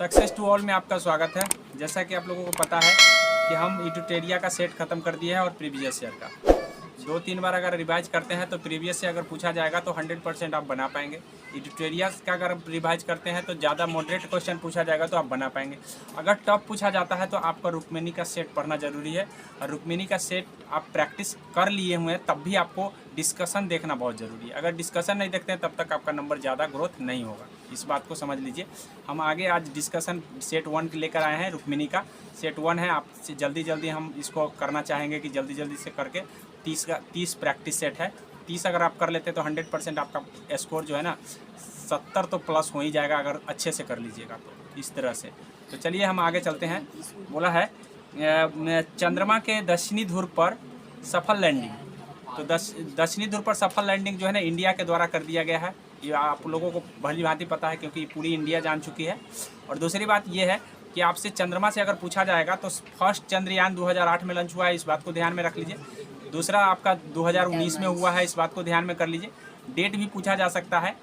Success to all में आपका स्वागत है। जैसा कि आप लोगों को पता है कि हम इटुटेरिया का सेट ख़त्म कर दिए हैं और प्रीवियस ईयर का 2-3 बार अगर रिवाइज करते हैं तो प्रीवियस से अगर पूछा जाएगा तो 100% आप बना पाएंगे। इटुटेरिया का अगर रिवाइज करते हैं तो ज़्यादा मॉडरेट क्वेश्चन पूछा जाएगा तो आप बना पाएंगे। अगर टफ पूछा जाता है तो आपका रुक्मिणी का सेट पढ़ना ज़रूरी है और रुक्मिणी का सेट आप प्रैक्टिस कर लिए हुए हैं तब भी आपको डिस्कशन देखना बहुत ज़रूरी है। अगर डिस्कशन नहीं देखते हैं तब तक आपका नंबर ज़्यादा ग्रोथ नहीं होगा, इस बात को समझ लीजिए। हम आगे आज डिस्कशन सेट 1 लेकर आए हैं। रुक्मिणी का सेट 1 है, आपसे जल्दी हम इसको करना चाहेंगे कि जल्दी से करके 30 प्रैक्टिस सेट है। 30 अगर आप कर लेते हैं तो 100% आपका स्कोर जो है ना 70 तो प्लस हो ही जाएगा अगर अच्छे से कर लीजिएगा तो इस तरह से। तो चलिए हम आगे चलते हैं। बोला है चंद्रमा के दक्षिणी ध्रुव पर सफल लैंडिंग। तो दक्षिणी ध्रुव पर सफल लैंडिंग जो है ना इंडिया के द्वारा कर दिया गया है। ये आप लोगों को भली भांति पता है क्योंकि पूरी इंडिया जान चुकी है। और दूसरी बात ये है कि आपसे चंद्रमा से अगर पूछा जाएगा तो फर्स्ट चंद्रयान 2008 में लॉन्च हुआ है, इस बात को ध्यान में रख लीजिए। दूसरा आपका 2019 में हुआ है, इस बात को ध्यान में कर लीजिए। डेट भी पूछा जा सकता है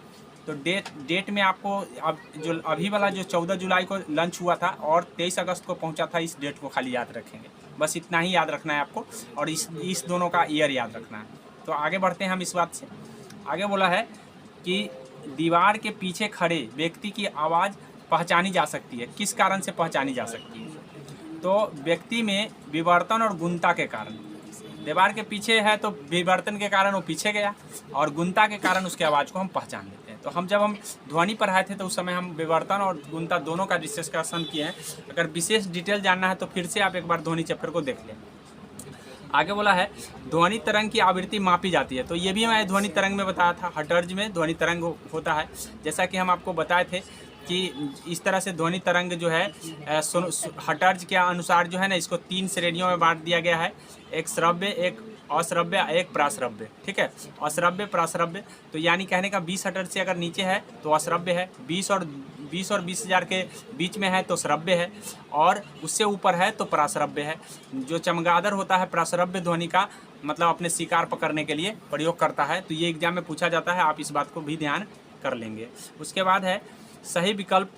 तो डेट में आपको अब जो अभी वाला जो 14 जुलाई को लॉन्च हुआ था और 23 अगस्त को पहुंचा था, इस डेट को खाली याद रखेंगे, बस इतना ही याद रखना है आपको। और इस दोनों का ईयर याद रखना है। तो आगे बढ़ते हैं हम इस बात से। आगे बोला है कि दीवार के पीछे खड़े व्यक्ति की आवाज़ पहचानी जा सकती है। किस कारण से पहचानी जा सकती है? तो व्यक्ति में विवर्तन और गुणता के कारण। दीवार के पीछे है तो विवर्तन के कारण वो पीछे गया और गुणता के कारण उसकी आवाज़ को हम पहचान लेते हैं। तो जब हम ध्वनि पढ़ाए थे तो उस समय हम विवर्तन और गुणता दोनों का डिस्कशन किए हैं। अगर विशेष डिटेल जानना है तो फिर से आप एक बार ध्वनि चैप्टर को देख लें। आगे बोला है ध्वनि तरंग की आवृत्ति मापी जाती है। तो ये भी मैं ध्वनि तरंग में बताया था, हर्ट्ज में ध्वनि तरंग होता है। जैसा कि हम आपको बताए थे कि इस तरह से ध्वनि तरंग जो है हर्ट्ज के अनुसार जो है ना इसको 3 श्रेणियों में बांट दिया गया है। एक श्रव्य, एक अश्रव्य, एक प्राश्रव्य। ठीक है, अश्रव्य प्राश्रव्य। तो यानी कहने का 20 हर्ट्ज से अगर नीचे है तो अश्रव्य है, 20 और 20,000 के बीच में है तो श्रव्य है, और उससे ऊपर है तो प्राश्रव्य है। जो चमगादड़ होता है प्राश्रव्य ध्वनि का मतलब अपने शिकार पकड़ने के लिए प्रयोग करता है। तो ये एग्जाम में पूछा जाता है, आप इस बात को भी ध्यान कर लेंगे। उसके बाद है सही विकल्प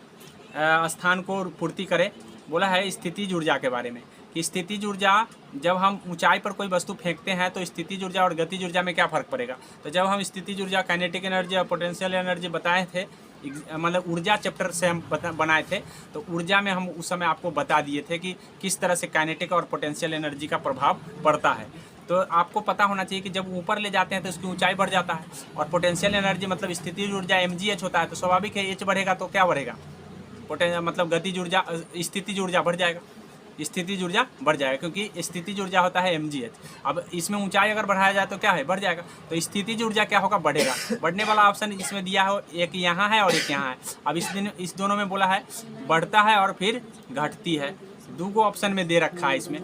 स्थान को पूर्ति करे। बोला है स्थितिज ऊर्जा के बारे में कि स्थितिज ऊर्जा जब हम ऊंचाई पर कोई वस्तु फेंकते हैं तो स्थितिज ऊर्जा और गतिज ऊर्जा में क्या फ़र्क पड़ेगा। तो जब हम स्थितिज ऊर्जा, काइनेटिक एनर्जी और पोटेंशियल एनर्जी बताए थे, मतलब ऊर्जा चैप्टर से हम बनाए थे, तो ऊर्जा में हम उस समय आपको बता दिए थे कि किस तरह से काइनेटिक और पोटेंशियल एनर्जी का प्रभाव पड़ता है। तो आपको पता होना चाहिए कि जब ऊपर ले जाते हैं तो उसकी ऊंचाई बढ़ जाता है और पोटेंशियल एनर्जी मतलब स्थितिज ऊर्जा mgh होता है। तो स्वाभाविक है h बढ़ेगा तो क्या बढ़ेगा, मतलब गतिज ऊर्जा, स्थितिज ऊर्जा बढ़ जाएगा, स्थितिज ऊर्जा बढ़ जाएगा क्योंकि स्थितिज ऊर्जा होता है mgh। अब इसमें ऊंचाई अगर बढ़ाया जाए तो क्या है, बढ़ जाएगा। तो स्थितिज ऊर्जा क्या होगा, बढ़ेगा। बढ़ने वाला ऑप्शन इसमें दिया हो, एक यहाँ है और एक यहाँ है। अब इस दोनों में बोला है बढ़ता है और फिर घटती है। 2 ऑप्शन में दे रखा है इसमें,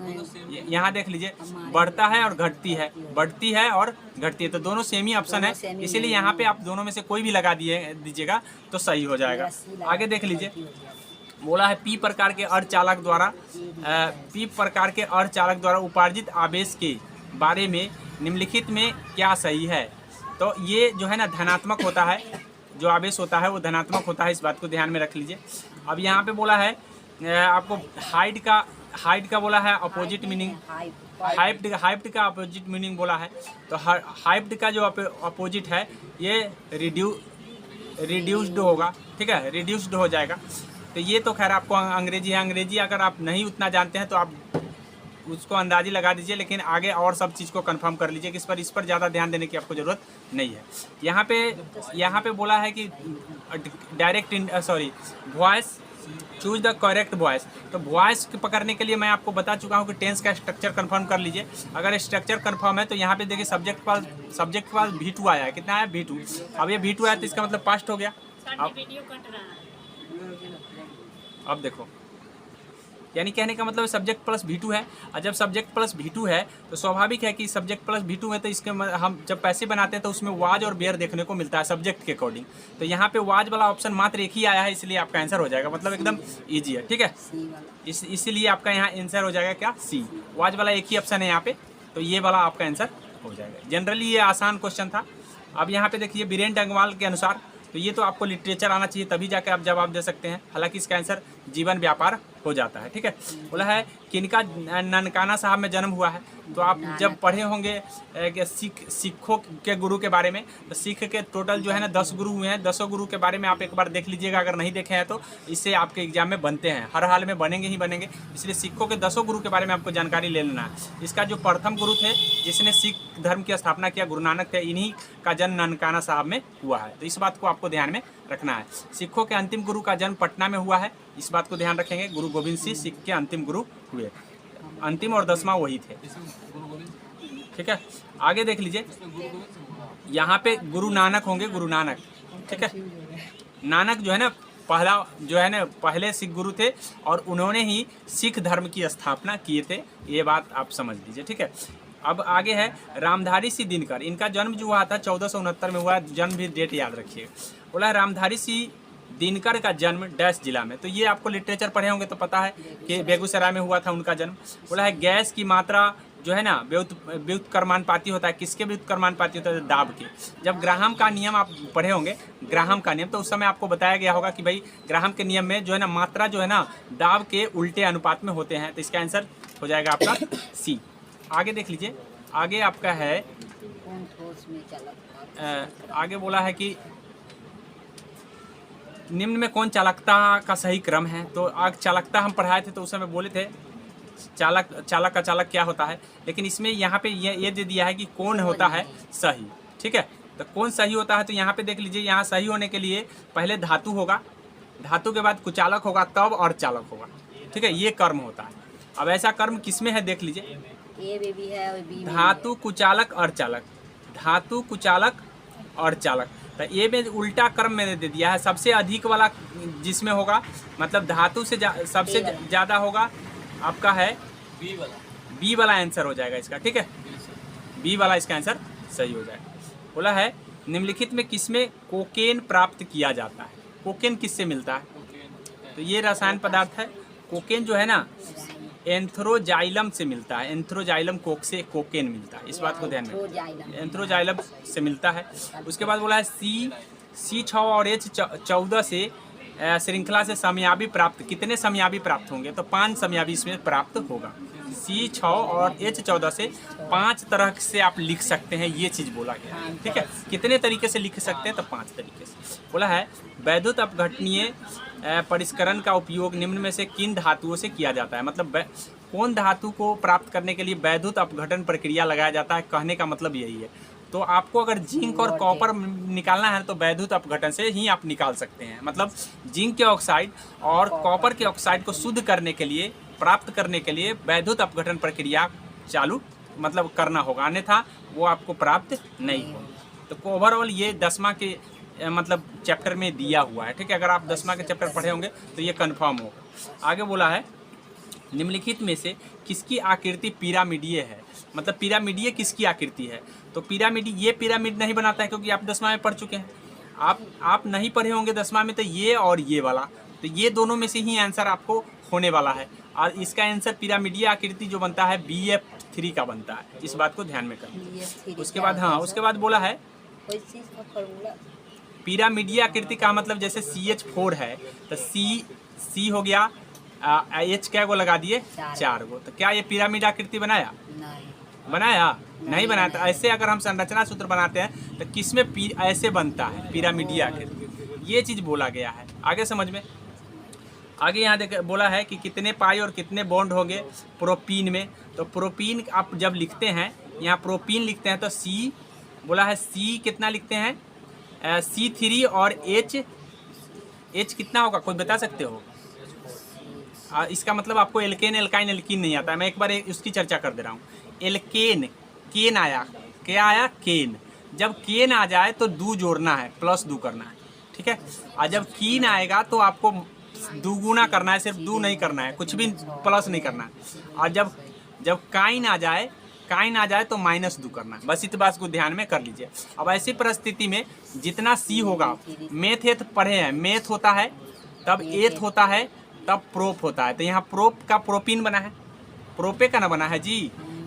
यहाँ देख लीजिए, बढ़ता है और घटती है, बढ़ती है और घटती है। तो दोनों सेम ही ऑप्शन है, इसीलिए यहाँ पे आप दोनों में से कोई भी लगा दीजिएगा तो सही हो जाएगा। आगे देख लीजिए, बोला है पी प्रकार के अर्धचालक द्वारा उपार्जित आवेश के बारे में निम्नलिखित में क्या सही है। तो ये जो है ना धनात्मक होता है, जो आवेश होता है वो धनात्मक होता है, इस बात को ध्यान में रख लीजिए। अब यहाँ पे बोला है आपको हाइट का बोला है अपोजिट मीनिंग, हाइट का अपोजिट मीनिंग बोला है। तो हाइट का जो अपोजिट है ये रिड्यूस्ड होगा। ठीक है, रिड्यूस्ड हो जाएगा। तो ये तो खैर आपको अंग्रेजी है, अंग्रेजी अगर आप नहीं उतना जानते हैं तो आप उसको अंदाजी लगा दीजिए, लेकिन आगे और सब चीज़ को कंफर्म कर लीजिए कि इस पर ज़्यादा ध्यान देने की आपको ज़रूरत नहीं है। यहाँ पे बोला है कि voice choose the correct voice. तो वॉइस पकड़ने के लिए मैं आपको बता चुका हूँ कि टेंस का स्ट्रक्चर कंफर्म कर लीजिए। अगर स्ट्रक्चर कंफर्म है तो यहाँ पे देखिए सब्जेक्ट के पास V2 आया है, कितना है V2। अब ये V2 आया तो इसका मतलब पास्ट हो गया। अब देखो, यानी कहने का मतलब सब्जेक्ट प्लस V2 है, और जब सब्जेक्ट प्लस V2 है तो स्वाभाविक है कि सब्जेक्ट प्लस V2 है तो इसके हम जब पैसे बनाते हैं तो उसमें वाज और बेयर देखने को मिलता है सब्जेक्ट के अकॉर्डिंग। तो यहाँ पे वाज वाला ऑप्शन मात्र एक ही आया है, इसलिए आपका आंसर हो जाएगा, मतलब एकदम ईजी है। ठीक है, इसीलिए आपका यहाँ आंसर हो जाएगा क्या, C। वाज वाला एक ही ऑप्शन है यहाँ पे, तो ये वाला आपका आंसर हो जाएगा। जनरली ये आसान क्वेश्चन था। अब यहाँ पे देखिए वीरेंद्र डंगवाल के अनुसार तो ये तो आपको लिटरेचर आना चाहिए, तभी जाके आप जवाब दे सकते हैं। हालांकि इसका आंसर जीवन व्यापार हो जाता है। ठीक है, बोला है किनका ननकाना साहब में जन्म हुआ है। तो आप जब पढ़े होंगे सिखों के गुरु के बारे में, तो सिख के टोटल जो है ना 10 गुरु हुए हैं। 10 गुरु के बारे में आप एक बार देख लीजिएगा, अगर नहीं देखे हैं तो इससे आपके एग्जाम में बनते हैं, हर हाल में बनेंगे ही बनेंगे। इसलिए सिखों के 10 गुरु के बारे में आपको जानकारी ले लेना है। इसका जो प्रथम गुरु थे जिसने सिख धर्म की स्थापना किया, गुरु नानक थे, इन्हीं का जन्म ननकाना साहब में हुआ है। तो इस बात को आपको ध्यान में रखना है। सिखों के अंतिम गुरु का जन्म पटना में हुआ है, इस बात को ध्यान रखेंगे। गुरु गोविंद सिंह सिख के अंतिम गुरु हुए, अंतिम और 10वां वही थे। ठीक है, आगे देख लीजिए, यहाँ पे गुरु नानक होंगे, गुरु नानक। ठीक है, नानक जो है ना पहला जो है ना पहले सिख गुरु थे और उन्होंने ही सिख धर्म की स्थापना किए थे, ये बात आप समझ लीजिए। ठीक है, अब आगे है रामधारी सिंह दिनकर। इनका जन्म जो हुआ था 1469 में हुआ, जन्म भी डेट याद रखिए। बोला है रामधारी सिंह दिनकर का जन्म डैश जिला में। तो ये आपको लिटरेचर पढ़े होंगे तो पता है कि बेगूसराय में हुआ था उनका जन्म। बोला है गैस की मात्रा जो है ना व्युत्क्रमानुपाती होता है। किसके व्युत्क्रमानुपाती होता है? दाब के। जब ग्राहम का नियम आप पढ़े होंगे, ग्राहम का नियम, तो उस समय आपको बताया गया होगा कि भाई ग्राहम के नियम में जो है ना मात्रा जो है ना दाब के उल्टे अनुपात में होते हैं। तो इसका आंसर हो जाएगा आपका सी। आगे देख लीजिए, आगे आपका है आगे बोला है कि निम्न में कौन चालकता का सही क्रम है। तो आग चालकता हम पढ़ाए थे तो उस समय बोले थे चालक का चालक क्या होता है, लेकिन इसमें यहाँ पे ये दे दिया है कि कौन होता है सही। ठीक है, तो कौन सही होता है, तो यहाँ पे देख लीजिए, यहाँ सही होने के लिए पहले धातु होगा, धातु के बाद कुचालक होगा, तब और चालक होगा। ठीक है, ये कर्म होता है। अब ऐसा कर्म किसमें है देख लीजिए, भी है और बी धातु कुचालक और चालक, धातु कुचालक और चालक। तो ये में उल्टा क्रम मैंने दे दिया है। सबसे अधिक वाला जिसमें होगा, मतलब धातु से सबसे ज़्यादा होगा आपका है बी वाला आंसर हो जाएगा इसका। ठीक है, बी वाला इसका आंसर सही हो जाएगा। बोला है निम्नलिखित में किसमें कोकेन प्राप्त किया जाता है। कोकेन किससे मिलता है? तो ये रसायन पदार्थ है। कोकेन जो है ना एंथ्रोजाइलम से मिलता है। एंथ्रोजाइलम कोक से कोकेन मिलता है, इस बात को ध्यान में, एंथ्रोजाइलम से मिलता है। उसके बाद बोला है C6 और H14 से श्रृंखला से समयाबी प्राप्त, कितने समयाबी प्राप्त होंगे? तो 5 समयाबी इसमें प्राप्त होगा। C6 और H14 से 5 तरह से आप लिख सकते हैं, ये चीज़ बोला गया है। ठीक है, कितने तरीके से लिख सकते हैं? तो 5 तरीके से। बोला है वैद्युत अपघटनीय परिष्करण का उपयोग निम्न में से किन धातुओं से किया जाता है। मतलब कौन धातु को प्राप्त करने के लिए वैद्युत अपघटन प्रक्रिया लगाया जाता है, कहने का मतलब यही है। तो आपको अगर जिंक और कॉपर निकालना है तो वैद्युत अपघटन से ही आप निकाल सकते हैं। मतलब जिंक के ऑक्साइड और कॉपर के ऑक्साइड को शुद्ध करने के लिए, प्राप्त करने के लिए वैद्युत अपघटन प्रक्रिया चालू मतलब करना होगा, अन्यथा वो आपको प्राप्त नहीं होगा। तो ओवरऑल ये 10वां के मतलब चैप्टर में दिया हुआ है। ठीक है, अगर आप 10वां के चैप्टर पढ़े होंगे तो ये कन्फर्म होगा। आगे बोला है निम्नलिखित में से किसकी आकृति पिरामिडीय है। मतलब पिरामिडीय किसकी आकृति है? तो पिरामिड, ये पिरामिड नहीं बनाता है क्योंकि आप 10वां में पढ़ चुके हैं। आप नहीं पढ़े होंगे 10वां में, तो ये और ये वाला, तो ये दोनों में से ही आंसर आपको होने वाला है। और इसका आंसर पिरामिडीय आकृति जो बनता है BF3 का बनता है, इस बात को ध्यान में करें। उसके बाद हाँ, उसके बाद बोला है पिरामिडीय आकृति का मतलब जैसे CH4 है तो C हो गया, H क्या को लगा दिए 4 गो। तो क्या ये पिरामिड आकृति बनाया? बनाया नहीं बनाया। तो ऐसे अगर हम संरचना सूत्र बनाते हैं तो किसमें ऐसे बनता है पिरामिडीय आकृति, ये चीज़ बोला गया है। आगे समझ में, आगे यहाँ देख बोला है कि कितने पाई और कितने बॉन्ड होंगे प्रोपीन में। तो प्रोपीन आप जब लिखते हैं, यहाँ प्रोपीन लिखते हैं तो C बोला है, C कितना लिखते हैं C3 और H कितना होगा, कोई बता सकते हो? इसका मतलब आपको एल्केन एल्काइन एल्कीन नहीं आता है। मैं एक बार उसकी चर्चा कर दे रहा हूँ। एल्केन, केन आया, क्या आया? केन। जब केन आ जाए तो दू जोड़ना है, +2 करना है। ठीक है, और जब कीन आएगा तो आपको दुगुना करना है, सिर्फ दू नहीं करना है, कुछ भी प्लस नहीं करना है। और जब काइन आ जाए तो -2 करना है। बस इस बात को ध्यान में कर लीजिए। अब ऐसी परिस्थिति में जितना C होगा, मेथ पढ़े हैं, मेथ होता है तब एथ होता है तब प्रोप होता है। तो यहाँ प्रोप का प्रोपीन बना है, प्रोपे का ना बना है जी।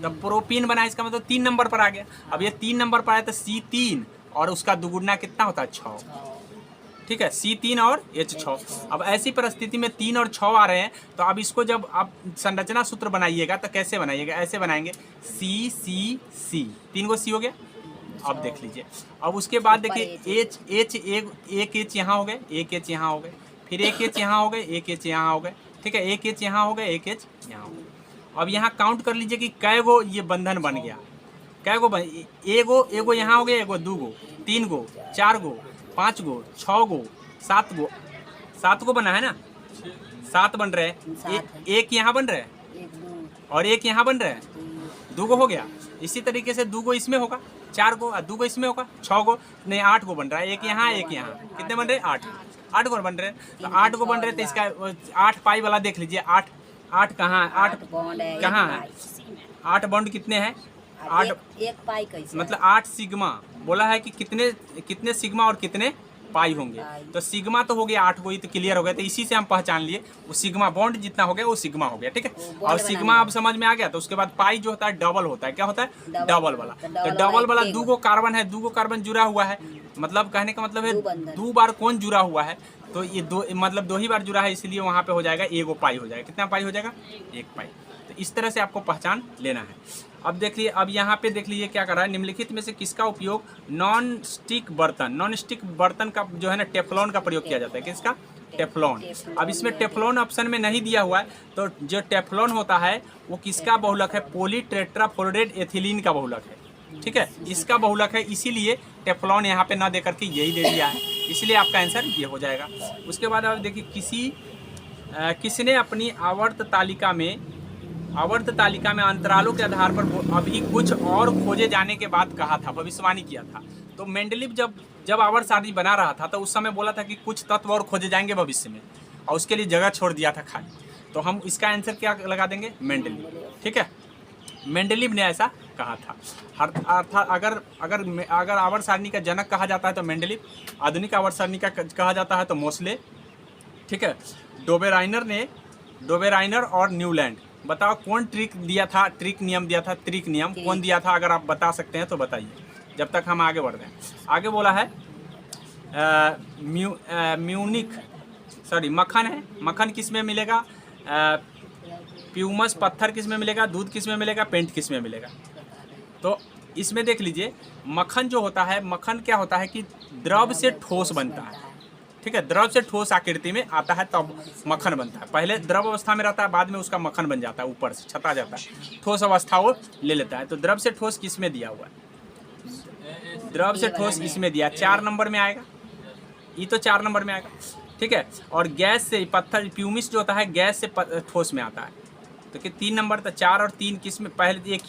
तब प्रोपीन बना है, इसका मतलब 3 नंबर पर आ गया। अब ये 3 नंबर पर आया तो C3 और उसका दुगुना कितना होता है 6। ठीक है, C3 और H6। अब ऐसी परिस्थिति में 3 और 6 आ रहे हैं, तो अब इसको जब आप संरचना सूत्र बनाइएगा तो कैसे बनाइएगा, ऐसे बनाएंगे C 3 को C हो गया। अब देख लीजिए, अब उसके बाद देखिए H एक H यहाँ हो गए, एक H यहाँ हो गए, फिर एक H यहाँ हो गए, एक H यहाँ हो गए, ठीक है, एक H यहाँ हो गए, एक H यहाँ हो गए। अब यहाँ काउंट कर लीजिए कि कै गो ये बंधन बन गया, कै गो एगो यहाँ हो गया, एगो 2 गो, 3 गो, 4 गो, 5 गो, 6 गो, 7 गो, 7 गो बना है ना, 7 बन रहे हैं, एक यहाँ बन रहे हैं और एक यहाँ बन रहे हैं, 2 गो हो गया। इसी तरीके से 2 गो इसमें होगा, 4 गो, 2 गो इसमें होगा, 6 गो नहीं 8 गो बन रहा है, एक यहाँ एक यहाँ, कितने बन रहे हैं 8 गो बन रहे हैं। तो 8 गो बन रहे हैं, तो इसका 8 पाई वाला देख लीजिए, 8 कहाँ है, 8 कहाँ है, 8 बॉन्ड कितने हैं, 8 एक पाई कैसे, मतलब 8 सिग्मा बोला है कि कितने सिग्मा और कितने पाई होंगे। तो सिग्मा तो हो गया 8 को, ही तो क्लियर हो गया, तो इसी से हम पहचान लिए वो सिग्मा बॉन्ड जितना हो गया वो सिग्मा हो गया, ठीक है। और सिग्मा अब समझ में आ गया, तो उसके बाद पाई जो होता है डबल होता है, क्या होता है डबल वाला। तो डबल वाला 2 गो कार्बन है, 2 गो कार्बन जुड़ा हुआ है, मतलब कहने का मतलब है 2 बार कौन जुड़ा हुआ है, तो ये 2 मतलब 2 ही बार जुड़ा है, इसलिए वहाँ पे हो जाएगा एगो पाई हो जाएगा। कितना पाई हो जाएगा, 1 पाई। तो इस तरह से आपको पहचान लेना है। अब देख लीजिए, अब यहाँ पे देख लीजिए क्या कर रहा है, निम्नलिखित में से किसका उपयोग नॉन स्टिक बर्तन का जो है ना टेफ्लॉन का प्रयोग किया जाता है, किसका, टेफ्लॉन। अब इसमें टेफ्लॉन ऑप्शन में नहीं दिया हुआ है, तो जो टेफ्लॉन होता है वो किसका बहुलक है, पॉलीटेट्राफ्लोरेट एथिलीन का बहुलक है, ठीक है, इसका बहुलक है, इसीलिए टेफ्लॉन यहाँ पे ना दे करके यही दे दिया है, इसलिए आपका आंसर ये हो जाएगा। उसके बाद आप देखिए किसने अपनी आवर्त तालिका में अंतरालों के आधार पर अभी कुछ और खोजे जाने के बाद कहा था, भविष्यवाणी किया था। तो मेंडलीव जब आवर्त सारणी बना रहा था तो उस समय बोला था कि कुछ तत्व और खोजे जाएंगे भविष्य में, और उसके लिए जगह छोड़ दिया था खाली। तो हम इसका आंसर क्या लगा देंगे, मेंडलीव, ठीक है, मेंडलीव ने ऐसा कहा था। अर्थात अगर आवर्त सारणी का जनक कहा जाता है तो मेंडलीव, आधुनिक आवर्त सारणी का कहा जाता है तो मोसले, ठीक है। डोबेराइनर और न्यूलैंड, बताओ कौन ट्रिक नियम दिया था, कौन दिया था, अगर आप बता सकते हैं तो बताइए, जब तक हम आगे बढ़ रहे हैं। आगे बोला है मक्खन है, मक्खन किस में मिलेगा, प्यूमस पत्थर किस में मिलेगा, दूध किस में मिलेगा, पेंट किस में मिलेगा। तो इसमें देख लीजिए, मक्खन जो होता है, मक्खन क्या होता है कि द्रव से ठोस बनता है, ठीक है, द्रव से ठोस आकृति में आता है तब मक्खन बनता है। पहले द्रव अवस्था में रहता है, बाद में उसका मक्खन बन जाता है, ऊपर से छता जाता है, ठोस अवस्था वो ले लेता है। तो द्रव से ठोस किस में दिया हुआ है, द्रव से ठोस इसमें दिया, 4 नंबर में आएगा, ये तो 4 नंबर में आएगा, ठीक है। और गैस से पत्थर प्यूमिस जो होता है गैस से ठोस में आता है, तो कि 3 नंबर, तो 4 और 3 किस में, पहले एक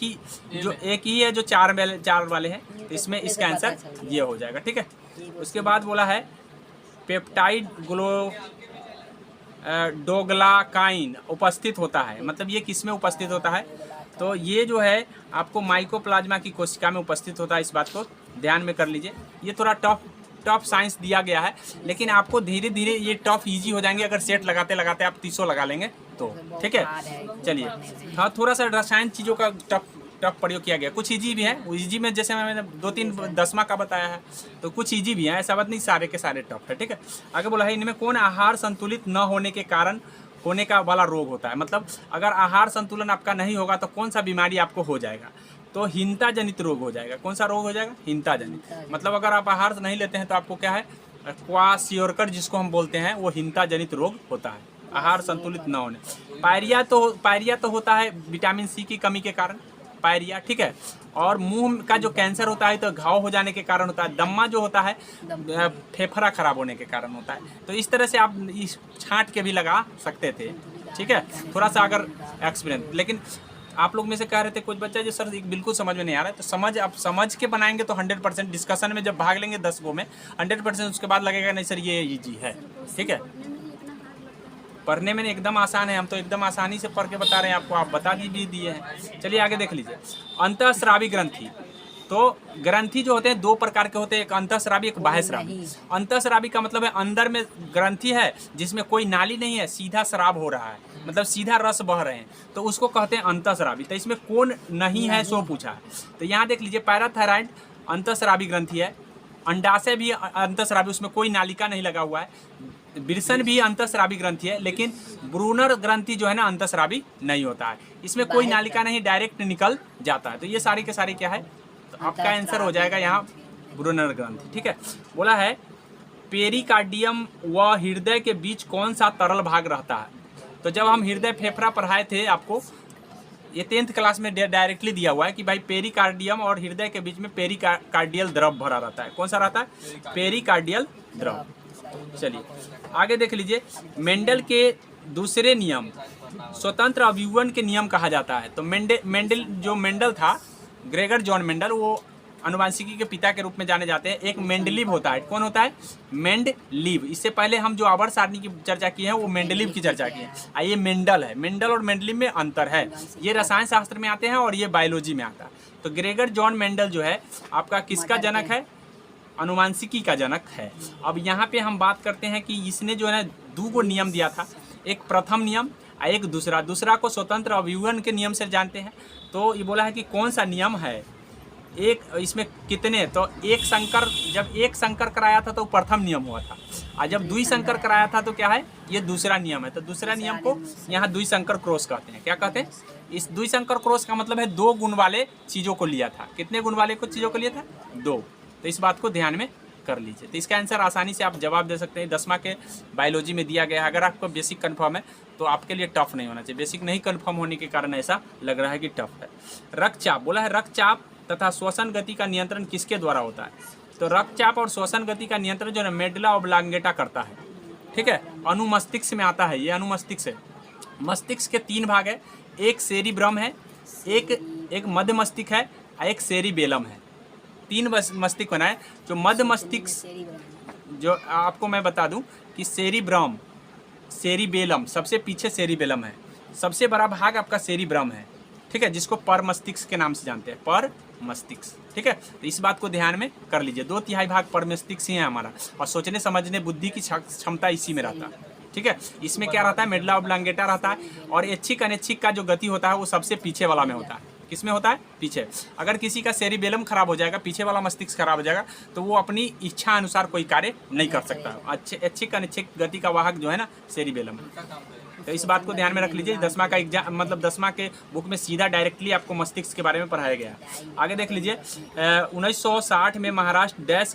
ही है जो 4 वाले हैं, तो इसमें इसका आंसर ये हो जाएगा, ठीक है। उसके बाद बोला है पेप्टाइड डोगलाकाइन उपस्थित होता है, मतलब ये किस में उपस्थित होता है, तो ये जो है आपको माइकोप्लाज्मा की कोशिका में उपस्थित होता है, इस बात को ध्यान में कर लीजिए। ये थोड़ा टफ साइंस दिया गया है, लेकिन आपको धीरे धीरे ये टफ इजी हो जाएंगे अगर सेट लगाते लगाते आप 300 लगा लेंगे तो, ठीक है। चलिए, हाँ, थोड़ा सा रसायन चीज़ों का टफ प्रयोग किया गया, कुछ इजी भी है, इजी में जैसे मैंने 2-3 10वां का बताया है, तो कुछ इजी भी है, ऐसा बात नहीं सारे के सारे टफ है, ठीक है। आगे बोला है इनमें कौन आहार संतुलित न होने के कारण होने का वाला रोग होता है, मतलब अगर आहार संतुलन आपका नहीं होगा तो कौन सा बीमारी आपको हो जाएगा, तो हीनता जनित रोग हो जाएगा। कौन सा रोग हो जाएगा, हीनता जनित, मतलब अगर आप आहार नहीं लेते हैं तो आपको क्या है, क्वाशियोरकर जिसको हम बोलते हैं, वो हीनता जनित रोग होता है, आहार संतुलित न होने। पायरिया तो होता है विटामिन सी की कमी के कारण, पायरिया, ठीक है। और मुंह का जो कैंसर होता है तो घाव हो जाने के कारण होता है। दम्मा जो होता है फेफड़ा खराब होने के कारण होता है। तो इस तरह से आप इस छांट के भी लगा सकते थे, ठीक है, थोड़ा सा अगर एक्सपीरियंस। लेकिन आप लोग में से कह रहे थे कुछ बच्चा जो सर बिल्कुल समझ में नहीं आ रहा है, तो आप समझ के बनाएंगे तो 100% डिस्कशन में जब भाग लेंगे 10 गो में 100% उसके बाद लगेगा नहीं सर ये ईजी है, ठीक है। पढ़ने में एकदम आसान है, हम तो एकदम आसानी से पढ़ के बता रहे हैं आपको, आप बता भी दिए हैं। चलिए आगे देख लीजिए, अंतःस्रावी ग्रंथि। तो ग्रंथि जो होते हैं 2 प्रकार के होते हैं, एक अंतःस्रावी एक बाह्यस्रावी। अंतःस्रावी का मतलब है अंदर में ग्रंथि है जिसमें कोई नाली नहीं है, सीधा स्राव हो रहा है, मतलब सीधा रस बह रहे हैं, तो उसको कहते हैं अंतःस्रावी। तो इसमें कौन नहीं है सो पूछा है, तो यहाँ देख लीजिए पैराथायराइड अंतःस्रावी ग्रंथि है, अंडाशय भी अंतःस्रावी, उसमें कोई नालिका नहीं लगा हुआ है। विरसन भी अंतःस्रावी ग्रंथि है, लेकिन ब्रूनर ग्रंथि जो है ना अंतःस्रावी नहीं होता है, इसमें कोई नालिका नहीं, डायरेक्ट निकल जाता है। तो ये सारी के सारी क्या है, तो आपका आंसर हो जाएगा यहाँ ब्रूनर ग्रंथि। ठीक है, बोला है पेरिकार्डियम व हृदय के बीच कौन सा तरल भाग रहता है। तो जब हम हृदय फेफड़ा पढ़ाए थे आपको, ये 10th क्लास में डायरेक्टली दिया हुआ है कि भाई पेरिकार्डियम और हृदय के बीच में पेरिकार्डियल द्रव भरा रहता है। कौन सा रहता है, पेरिकार्डियल द्रव। चलिए आगे देख लीजिए, मेंडल के दूसरे नियम स्वतंत्र अभिवन के नियम कहा जाता है। तो मेंडल था, ग्रेगर जॉन मेंडल, वो अनुवांशिकी के पिता के रूप में जाने जाते हैं। एक मेंडलीव होता है, कौन होता है, मेंडलीव। इससे पहले हम जो आवर्त सारणी की चर्चा की है वो मेंडलीव की चर्चा की है। ये मेंडल है, मेंडल और मेंडलीव में अंतर है, ये रसायन शास्त्र में आते हैं और ये बायोलॉजी में आता है। तो ग्रेगर जॉन मेंडल जो है आपका किसका जनक है, अनुवांशिकी का जनक है। अब यहाँ पे हम बात करते हैं कि इसने जो है ना 2 नियम दिया था, एक प्रथम नियम और एक दूसरा को स्वतंत्र अभिवन के नियम से जानते हैं। तो ये बोला है कि कौन सा नियम है, एक इसमें कितने, तो एक संकर, जब एक संकर कराया था तो प्रथम नियम हुआ था, और जब द्विसंकर कराया था तो क्या है, ये दूसरा नियम है। तो दूसरा नियम को यहाँ द्विसंकर क्रॉस कहते हैं। क्या कहते हैं, इस द्विसंकर क्रॉस का मतलब है 2 गुण वाले चीज़ों को लिया था। कितने गुण वाले को चीज़ों को लिया था, 2। तो इस बात को ध्यान में कर लीजिए। तो इसका आंसर आसानी से आप जवाब दे सकते हैं, 10वां के बायोलॉजी में दिया गया है। अगर आपको बेसिक कन्फर्म है तो आपके लिए टफ नहीं होना चाहिए, बेसिक नहीं कन्फर्म होने के कारण ऐसा लग रहा है कि टफ है। रक्तचाप, बोला है रक्तचाप तथा श्वसन गति का नियंत्रण किसके द्वारा होता है। तो रक्तचाप और श्वसन गति का नियंत्रण जो है मेडुला ऑब्लांगेटा करता है। ठीक है, अनुमस्तिष्क में आता है, ये अनुमस्तिष्क है। मस्तिष्क के 3 भाग है, एक सेरिब्रम है, एक मध्य मस्तिष्क है, और एक सेरिबेलम है। 3 मस्तिष्क बनाए। जो मध्य मस्तिष्क, जो आपको मैं बता दूं कि सेरिब्रम, सेरिबेलम, सबसे पीछे सेरिबेलम है, सबसे बड़ा भाग आपका सेरिब्रम है। ठीक है, जिसको पर मस्तिष्क के नाम से जानते हैं, पर मस्तिष्क। ठीक है, तो इस बात को ध्यान में कर लीजिए, 2/3 भाग पर मस्तिष्क ही है हमारा, और सोचने समझने बुद्धि की क्षमता इसी में रहता है। ठीक है, इसमें क्या रहता है, मेडुला ऑब्लांगेटा रहता है, और ऐच्छिक अनैच्छिक का जो गति होता है वो सबसे पीछे वाला में होता है। किसमें होता है, पीछे। अगर किसी का सेरिबेलम खराब हो जाएगा, पीछे वाला मस्तिष्क खराब हो जाएगा, तो वो अपनी इच्छा अनुसार कोई कार्य नहीं कर सकता। ऐच्छिक अनैच्छिक गति का वाहक जो है ना सेरिबेलम। तो इस बात को ध्यान में रख लीजिए। 10वां का एग्जाम, मतलब 10वां के बुक में सीधा डायरेक्टली आपको मस्तिष्क के बारे में पढ़ाया गया। आगे देख लीजिए, 1960 में महाराष्ट्र डैश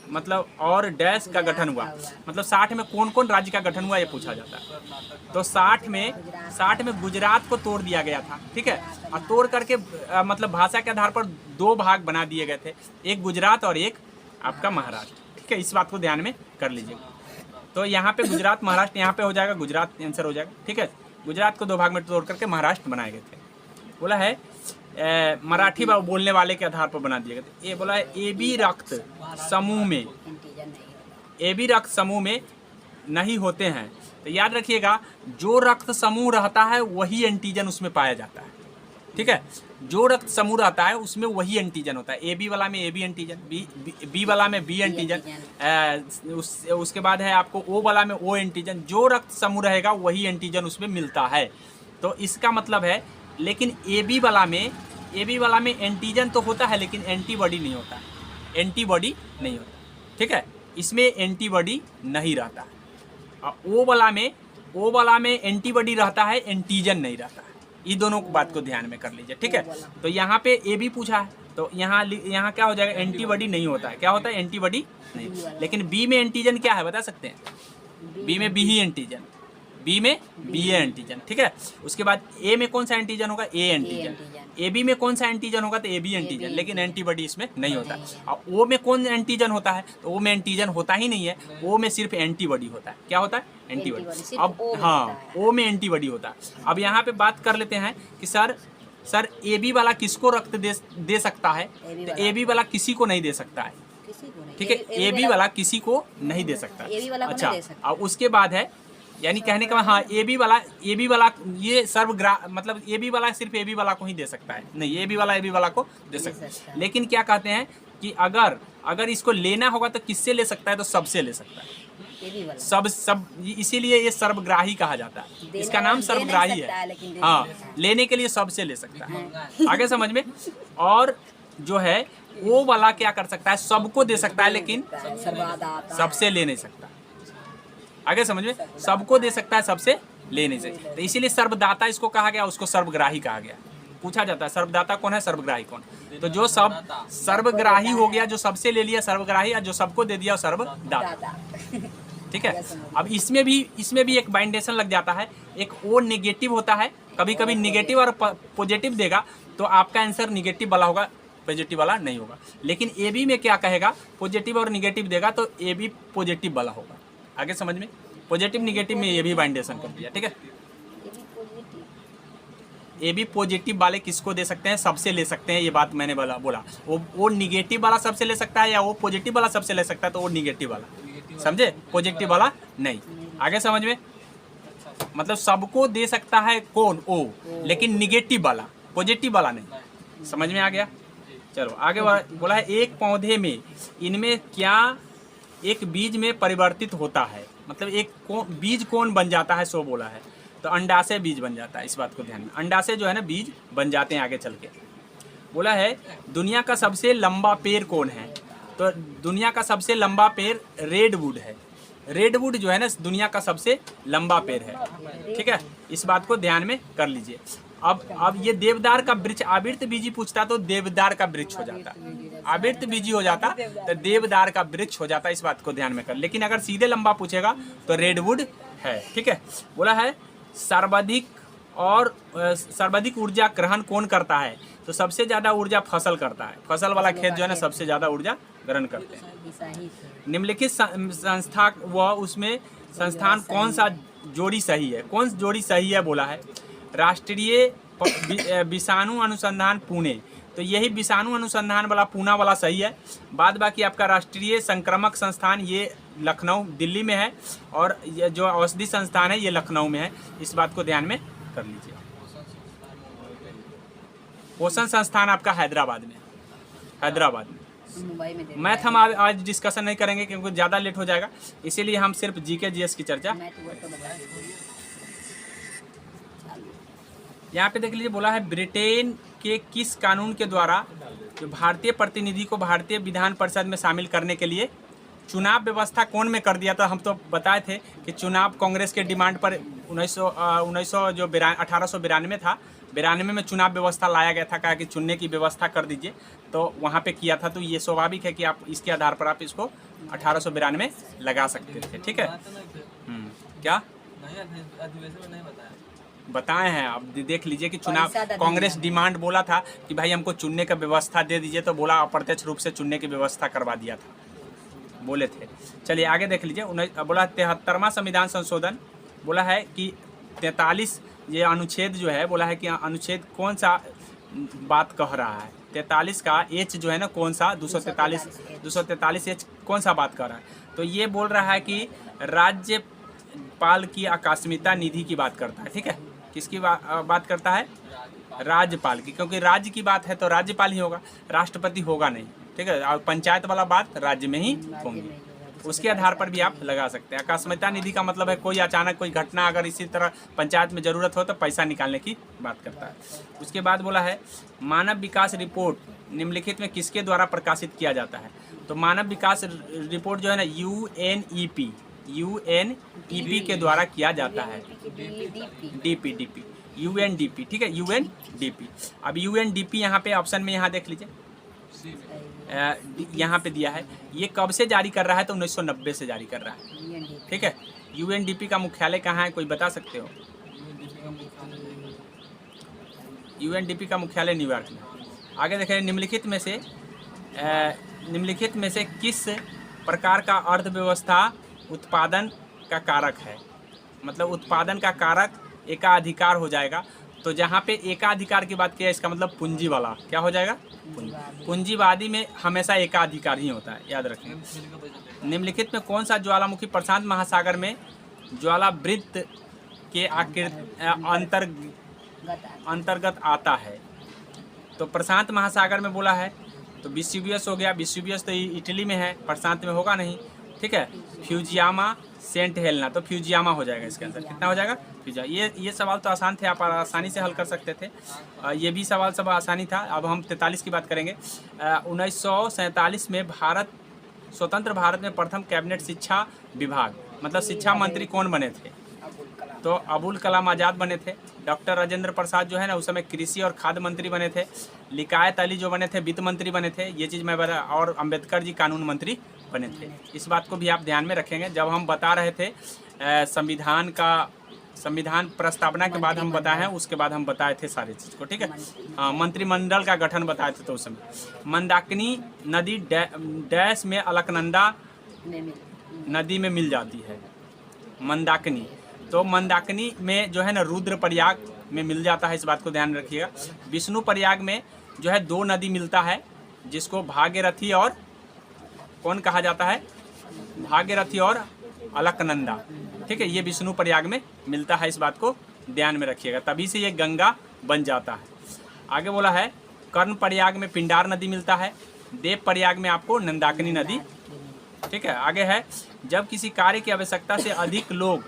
मतलब और डैश का गठन हुआ। मतलब 60 में कौन कौन राज्य का गठन हुआ ये पूछा जाता है। तो 60 में गुजरात को तोड़ दिया गया था। ठीक है, और तोड़ करके मतलब भाषा के आधार पर 2 भाग बना दिए गए थे, एक गुजरात और एक आपका महाराष्ट्र। ठीक है, इस बात को ध्यान में कर लीजिए। तो यहाँ पे गुजरात महाराष्ट्र, यहाँ पे हो जाएगा गुजरात, आंसर हो जाएगा। ठीक है, गुजरात को 2 भाग में तोड़ करके महाराष्ट्र बनाए गए थे। बोला है मराठी बोलने वाले के आधार पर बना दिए गए थे। ये बोला है AB रक्त समूह में, AB रक्त समूह में नहीं होते हैं। तो याद रखिएगा, जो रक्त समूह रहता है वही एंटीजन उसमें पाया जाता है। ठीक है, जो रक्त समूह रहता है उसमें वही एंटीजन होता है। AB वाला में AB एंटीजन, B वाला में B एंटीजन, उसके बाद है आपको O वाला में O एंटीजन। जो रक्त समूह रहेगा वही एंटीजन उसमें मिलता है। तो इसका मतलब है, लेकिन AB वाला में एंटीजन तो होता है लेकिन एंटीबॉडी नहीं होता, एंटीबॉडी नहीं होता। ठीक है, इसमें एंटीबॉडी नहीं रहता। O वाला में एंटीबॉडी रहता है, एंटीजन नहीं रहता है। ये दोनों बात को ध्यान में कर लीजिए। ठीक है, तो यहाँ पे AB पूछा है, तो यहाँ क्या हो जाएगा, एंटीबॉडी नहीं होता है। क्या होता है, एंटीबॉडी नहीं। लेकिन B में एंटीजन क्या है बता सकते हैं, B में B ही एंटीजन, B में B एंटीजन। ठीक है, उसके बाद A में कौन सा एंटीजन होगा, A एंटीजन। AB में कौन सा एंटीजन होगा, तो AB एंटीजन, लेकिन एंटीबॉडी इसमें नहीं होता। और O में कौन एंटीजन होता है, तो O में एंटीजन होता ही नहीं है, O में सिर्फ एंटीबॉडी होता है। क्या होता है, एंटीबॉडी। अब हाँ, O में एंटीबॉडी होता है। अब यहाँ पे बात कर लेते हैं कि सर AB वाला किसको रक्त दे सकता है, तो AB वाला किसी को नहीं दे सकता है। ठीक है, AB वाला किसी को नहीं दे सकता। अच्छा, अब उसके बाद है, यानी कहने का हाँ, AB वाला ये मतलब AB वाला सिर्फ AB वाला को ही दे सकता है, नहीं AB वाला को दे सकता है। लेकिन क्या कहते हैं कि अगर इसको लेना होगा तो किससे ले सकता है, तो सबसे ले सकता है, सब इसीलिए ये सर्वग्राही कहा जाता है। इसका नाम सर्वग्राही है। हाँ, लेने के लिए सबसे ले सकता है। आगे समझ में। और जो है वो वाला क्या कर सकता है, सबको दे सकता है लेकिन सर्वदाता सबसे ले नहीं सकता। आगे समझ में, सबको दे सकता है सबसे ले नहीं सकता, तो इसीलिए सर्वदाता इसको कहा गया, उसको सर्वग्राही कहा गया। पूछा जाता है सर्वदाता कौन है, सर्वग्राही कौन, तो जो सब सर्वग्राही हो गया, जो सबसे ले लिया सर्वग्राही, और जो सबको दे दिया सर्वदाता। दाता। ठीक है। अब इसमें भी एक बाइंडेशन लग जाता है, एक ओ नेगेटिव होता है, कभी कभी नेगेटिव और पॉजिटिव देगा तो आपका आंसर नेगेटिव वाला होगा, पॉजिटिव वाला नहीं होगा। लेकिन ए बी में क्या कहेगा, पॉजिटिव और नेगेटिव देगा तो ए बी पॉजिटिव वाला होगा। आगे समझ में, पॉजिटिव नेगेटिव में ये भी बाइंडेशन कर दिया। ठीक है, ए बी पॉजिटिव वाले किसको दे सकते हैं, सबसे ले सकते हैं, ये बात मैंने बोला। वो निगेटिव वाला सबसे ले सकता है या वो पॉजिटिव वाला सबसे ले सकता है, तो वो निगेटिव वाला, समझे, पॉजिटिव वाला नहीं। आगे समझ में, मतलब सबको दे सकता है कौन, ओ, लेकिन निगेटिव वाला, पॉजिटिव वाला नहीं। समझ में आ गया। चलो आगे बोला है, एक पौधे में इनमें क्या एक बीज में परिवर्तित होता है, मतलब एक बीज कौन बन जाता है, सो बोला है, तो अंडाशय बीज बन जाता है। इस बात को ध्यान में, अंडाशय जो है ना बीज बन जाते हैं आगे चल के। बोला है दुनिया का सबसे लंबा पेड़ कौन है, तो दुनिया का सबसे लंबा पेड़ रेडवुड है। रेडवुड जो है ना दुनिया का सबसे लंबा पेड़ है। ठीक है, इस बात को ध्यान में कर लीजिए। अब ये देवदार का वृक्ष आवृत बीजी पूछता तो देवदार का वृक्ष हो जाता, आवृत बीजी हो जाता तो देवदार का वृक्ष हो जाता। इस बात को ध्यान में कर, लेकिन अगर सीधे लंबा पूछेगा तो रेडवुड है। ठीक है, बोला है सर्वाधिक ऊर्जा ग्रहण कौन करता है, तो सबसे ज्यादा ऊर्जा फसल करता है। फसल वाला खेत जो है ना सबसे ज्यादा ऊर्जा ग्रहण करते हैं। निम्नलिखित संस्था व उसमें संस्थान कौन सा जोड़ी सही है, कौन जोड़ी सही है, बोला है राष्ट्रीय विषाणु अनुसंधान पुणे, तो यही विषाणु अनुसंधान वाला पूना वाला सही है। बाद बाकी आपका राष्ट्रीय संक्रामक संस्थान ये लखनऊ दिल्ली में है, और ये जो औषधि संस्थान है ये लखनऊ में है। इस बात को ध्यान में कर लीजिए। पोषण संस्थान आपका हैदराबाद में, हैदराबाद में। मुंबई में मैथ हम आज डिस्कशन नहीं करेंगे क्योंकि ज़्यादा लेट हो जाएगा, इसीलिए हम सिर्फ जीके जीएस की चर्चा। यहाँ पे देख लीजिए, बोला है ब्रिटेन के किस कानून के द्वारा जो भारतीय प्रतिनिधि को भारतीय विधान परिषद में शामिल करने के लिए चुनाव व्यवस्था कौन में कर दिया था। हम तो बताए थे कि चुनाव कांग्रेस के डिमांड पर 1892 था, 92 में चुनाव व्यवस्था लाया गया था, कहा कि चुनने की व्यवस्था कर दीजिए, तो वहाँ पे किया था। तो ये स्वाभाविक है कि आप इसके आधार पर आप इसको 1892 में लगा सकते थे। ठीक है, क्या बताए हैं आप देख लीजिए कि चुनाव कांग्रेस डिमांड बोला था कि भाई हमको चुनने का व्यवस्था दे दीजिए, तो बोला अप्रत्यक्ष रूप से चुनने की व्यवस्था करवा दिया था, बोले थे। चलिए आगे देख लीजिए, बोला 73वां संविधान संशोधन, बोला है कि 43 ये अनुच्छेद जो है, बोला है कि अनुच्छेद कौन सा बात कह रहा है, 43 का एच जो है ना कौन सा 243 एच कौन सा बात कर रहा है, तो ये बोल रहा है कि राज्यपाल की आकस्मिकता निधि की बात करता है। ठीक है, किसकी बात करता है, राज्यपाल की, क्योंकि राज्य की बात है तो राज्यपाल ही होगा, राष्ट्रपति होगा नहीं। ठीक है, और पंचायत वाला बात राज्य में ही होंगी, उसके आधार पर भी आप लगा सकते हैं। आकस्मिकता निधि का मतलब है कोई अचानक कोई घटना अगर इसी तरह पंचायत में ज़रूरत हो तो पैसा निकालने की बात करता है। उसके बाद बोला है मानव विकास रिपोर्ट निम्नलिखित में किसके द्वारा प्रकाशित किया जाता है, तो मानव विकास रिपोर्ट जो है ना यूएनईपी के द्वारा किया जाता है, डीपी यूएनडीपी। ठीक है, यूएनडीपी। अब यूएनडीपी यहाँ पे ऑप्शन में यहाँ देख लीजिए, यहाँ पे दिया है, ये कब से जारी कर रहा है, तो 1990 से जारी कर रहा है। ठीक है, यूएनडीपी का मुख्यालय कहाँ है, कोई बता सकते हो? यूएनडीपी का मुख्यालय न्यूयॉर्क में। आगे देखें, निम्नलिखित में से किस प्रकार का अर्थव्यवस्था उत्पादन का कारक है, मतलब उत्पादन का कारक एकाधिकार हो जाएगा। तो जहाँ पे एकाधिकार की बात किया इसका मतलब पूंजी वाला क्या हो जाएगा, पूंजीवादी में हमेशा एकाधिकार ही होता है, याद रखें। निम्नलिखित में कौन सा ज्वालामुखी प्रशांत महासागर में ज्वालावृत्त के अंतर्गत आता है, तो प्रशांत महासागर में बोला है तो विस्यूवियस हो गया, विस्यूवियस तो इटली में है, प्रशांत में होगा नहीं। ठीक है, फ्यूजियामा, सेंट हेलेना, तो फ्यूजियामा हो जाएगा इसके आंसर। कितना हो जाएगा? फ्यूजिया। ये सवाल तो आसान थे, आप आसानी से हल कर सकते थे। ये भी सवाल सब आसानी था। अब हम 43 की बात करेंगे। 1947 में स्वतंत्र भारत में प्रथम कैबिनेट शिक्षा विभाग मतलब शिक्षा मंत्री कौन बने थे? तो अबुल कलाम आज़ाद बने थे। डॉक्टर राजेंद्र प्रसाद जो है ना, उस समय कृषि और खाद्य मंत्री बने थे। लिकायत अली जो बने थे वित्त मंत्री बने थे, ये चीज़ मैं बता, और अंबेडकर जी कानून मंत्री बने थे। इस बात को भी आप ध्यान में रखेंगे। जब हम बता रहे थे संविधान प्रस्तावना के बाद हम बताए हैं, उसके बाद हम बताए थे सारी चीज़ को, ठीक है। हाँ, मंत्रिमंडल का गठन बताए थे। तो उस समय मंदाकिनी नदी डैश में अलकनंदा नदी में मिल जाती है। मंदाकिनी, तो मंदाकिनी में जो है ना रुद्रप्रयाग में मिल जाता है, इस बात को ध्यान रखिएगा। विष्णु प्रयाग में जो है 2 नदी मिलता है, जिसको भागीरथी और कौन कहा जाता है? भागीरथी और अलकनंदा, ठीक है। ये विष्णु प्रयाग में मिलता है, इस बात को ध्यान में रखिएगा, तभी से ये गंगा बन जाता है। आगे बोला है कर्ण प्रयाग में पिंडार नदी मिलता है, देव प्रयाग में आपको नंदाकिनी नदी, ठीक है। आगे है जब किसी कार्य की आवश्यकता से अधिक लोग,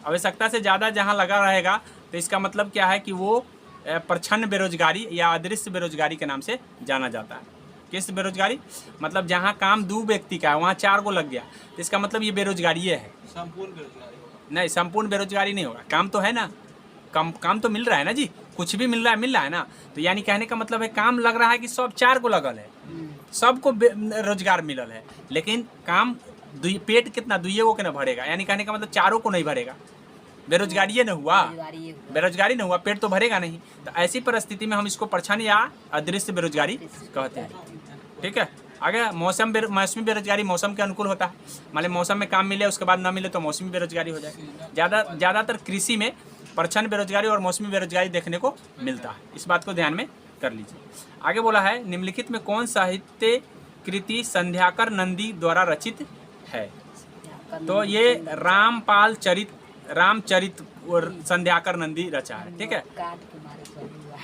आवश्यकता से ज़्यादा जहाँ लगा रहेगा, तो इसका मतलब क्या है कि वो प्रच्छन्न बेरोजगारी या अदृश्य बेरोजगारी के नाम से जाना जाता है। किस बेरोजगारी? मतलब जहाँ काम 2 व्यक्ति का है वहाँ 4 को लग गया, तो इसका मतलब ये बेरोजगारी है। संपूर्ण बेरोजगारी नहीं, संपूर्ण बेरोजगारी नहीं होगा। काम तो है ना, काम तो मिल रहा है ना जी, कुछ भी मिल रहा है ना। तो यानी कहने का मतलब है काम लग रहा है कि सब 4 को लगल है, सबको रोजगार मिलल है, लेकिन काम पेट कितना 2 को ना भरेगा। यानी कहने का मतलब 4 को नहीं भरेगा, बेरोजगारी न हुआ, बेरोजगारी नहीं हुआ, पेट तो भरेगा नहीं। तो ऐसी परिस्थिति में हम इसको प्रच्छन्न या अदृश्य बेरोजगारी कहते हैं, ठीक है। आगे मौसमी बेरोजगारी मौसम के अनुकूल होता है। मान ली मौसम में काम मिले उसके बाद ना मिले तो मौसमी बेरोजगारी हो जाएगी। ज़्यादातर कृषि में प्रच्छन्न बेरोजगारी और मौसमी बेरोजगारी देखने को मिलता है, इस बात को ध्यान में कर लीजिए। आगे बोला है निम्नलिखित में कौन साहित्य कृति संध्याकर नंदी द्वारा रचित है? तो ये रामचरित और संध्याकर नंदी रचा है, ठीक है।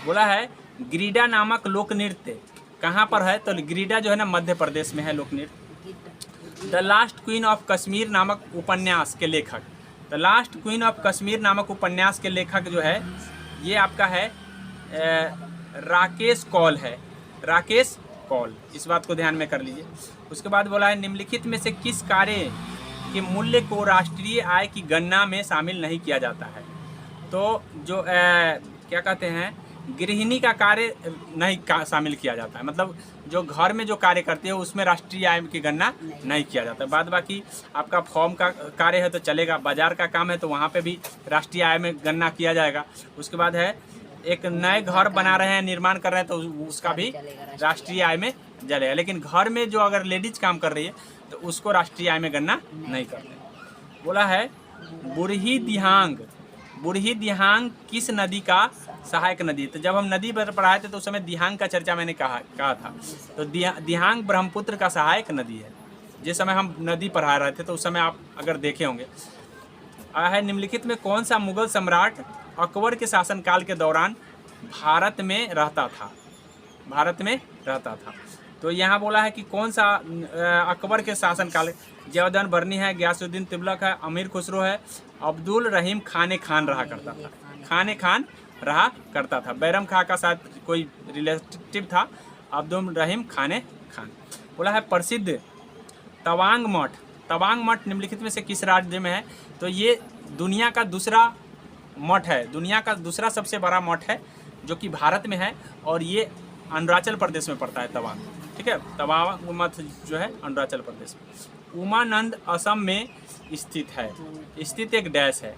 बोला है ग्रीडा नामक लोक नृत्य कहाँ पर है? तो ग्रीडा जो है ना मध्य प्रदेश में है लोक नृत्य। The last queen of Kashmir नामक उपन्यास के लेखक, the last queen of Kashmir नामक उपन्यास के लेखक जो है ये आपका है राकेश कौल है, राकेश कौल, इस बात को ध्यान में कर लीजिए। उसके बाद बोला है निम्नलिखित में से किस कार्य के मूल्य को राष्ट्रीय आय की गणना में शामिल नहीं किया जाता है? तो जो क्या कहते हैं गृहिणी का कार्य नहीं शामिल किया जाता है, मतलब जो घर में जो कार्य करती है उसमें राष्ट्रीय आय की गणना नहीं किया जाता है। बाद बाकी आपका फॉर्म का कार्य है तो चलेगा, बाजार का काम है तो वहाँ पे भी राष्ट्रीय आय में गणना किया जाएगा। उसके बाद है एक नए घर बना रहे हैं, निर्माण कर रहे हैं, तो उसका भी राष्ट्रीय आय में चलेगा। लेकिन घर में जो अगर लेडीज काम कर रही है तो उसको राष्ट्रीय आय में गणना नहीं करते। बोला है बुढ़ी दिहांग किस नदी का सहायक नदी? तो जब हम नदी पर पढ़ाए थे तो उस समय दिहांग का चर्चा मैंने कहा था। तो दिहांग ब्रह्मपुत्र का सहायक नदी है। जिस समय हम नदी पढ़ा रहे थे तो उस समय आप अगर देखे होंगे। है निम्नलिखित में कौन सा मुगल सम्राट अकबर के शासनकाल के दौरान भारत में रहता था? तो यहाँ बोला है कि कौन सा अकबर के शासनकाल, जयवर्धन बर्नी है, गयासुद्दीन तुगलक है, अमीर खुसरो है, अब्दुल रहीम खान रहा करता था। बैरम खां का साथ कोई रिलेटिव था, अब्दुल रहीम खान। बोला है प्रसिद्ध तवांग मठ निम्नलिखित में से किस राज्य में है? तो ये दुनिया का दूसरा मठ है, दुनिया का दूसरा सबसे बड़ा मठ है जो कि भारत में है, और ये अरुणाचल प्रदेश में पड़ता है तवांग, ठीक है। तवांग मठ जो है अरुणाचल प्रदेश में। उमानंद असम में स्थित एक डैश है।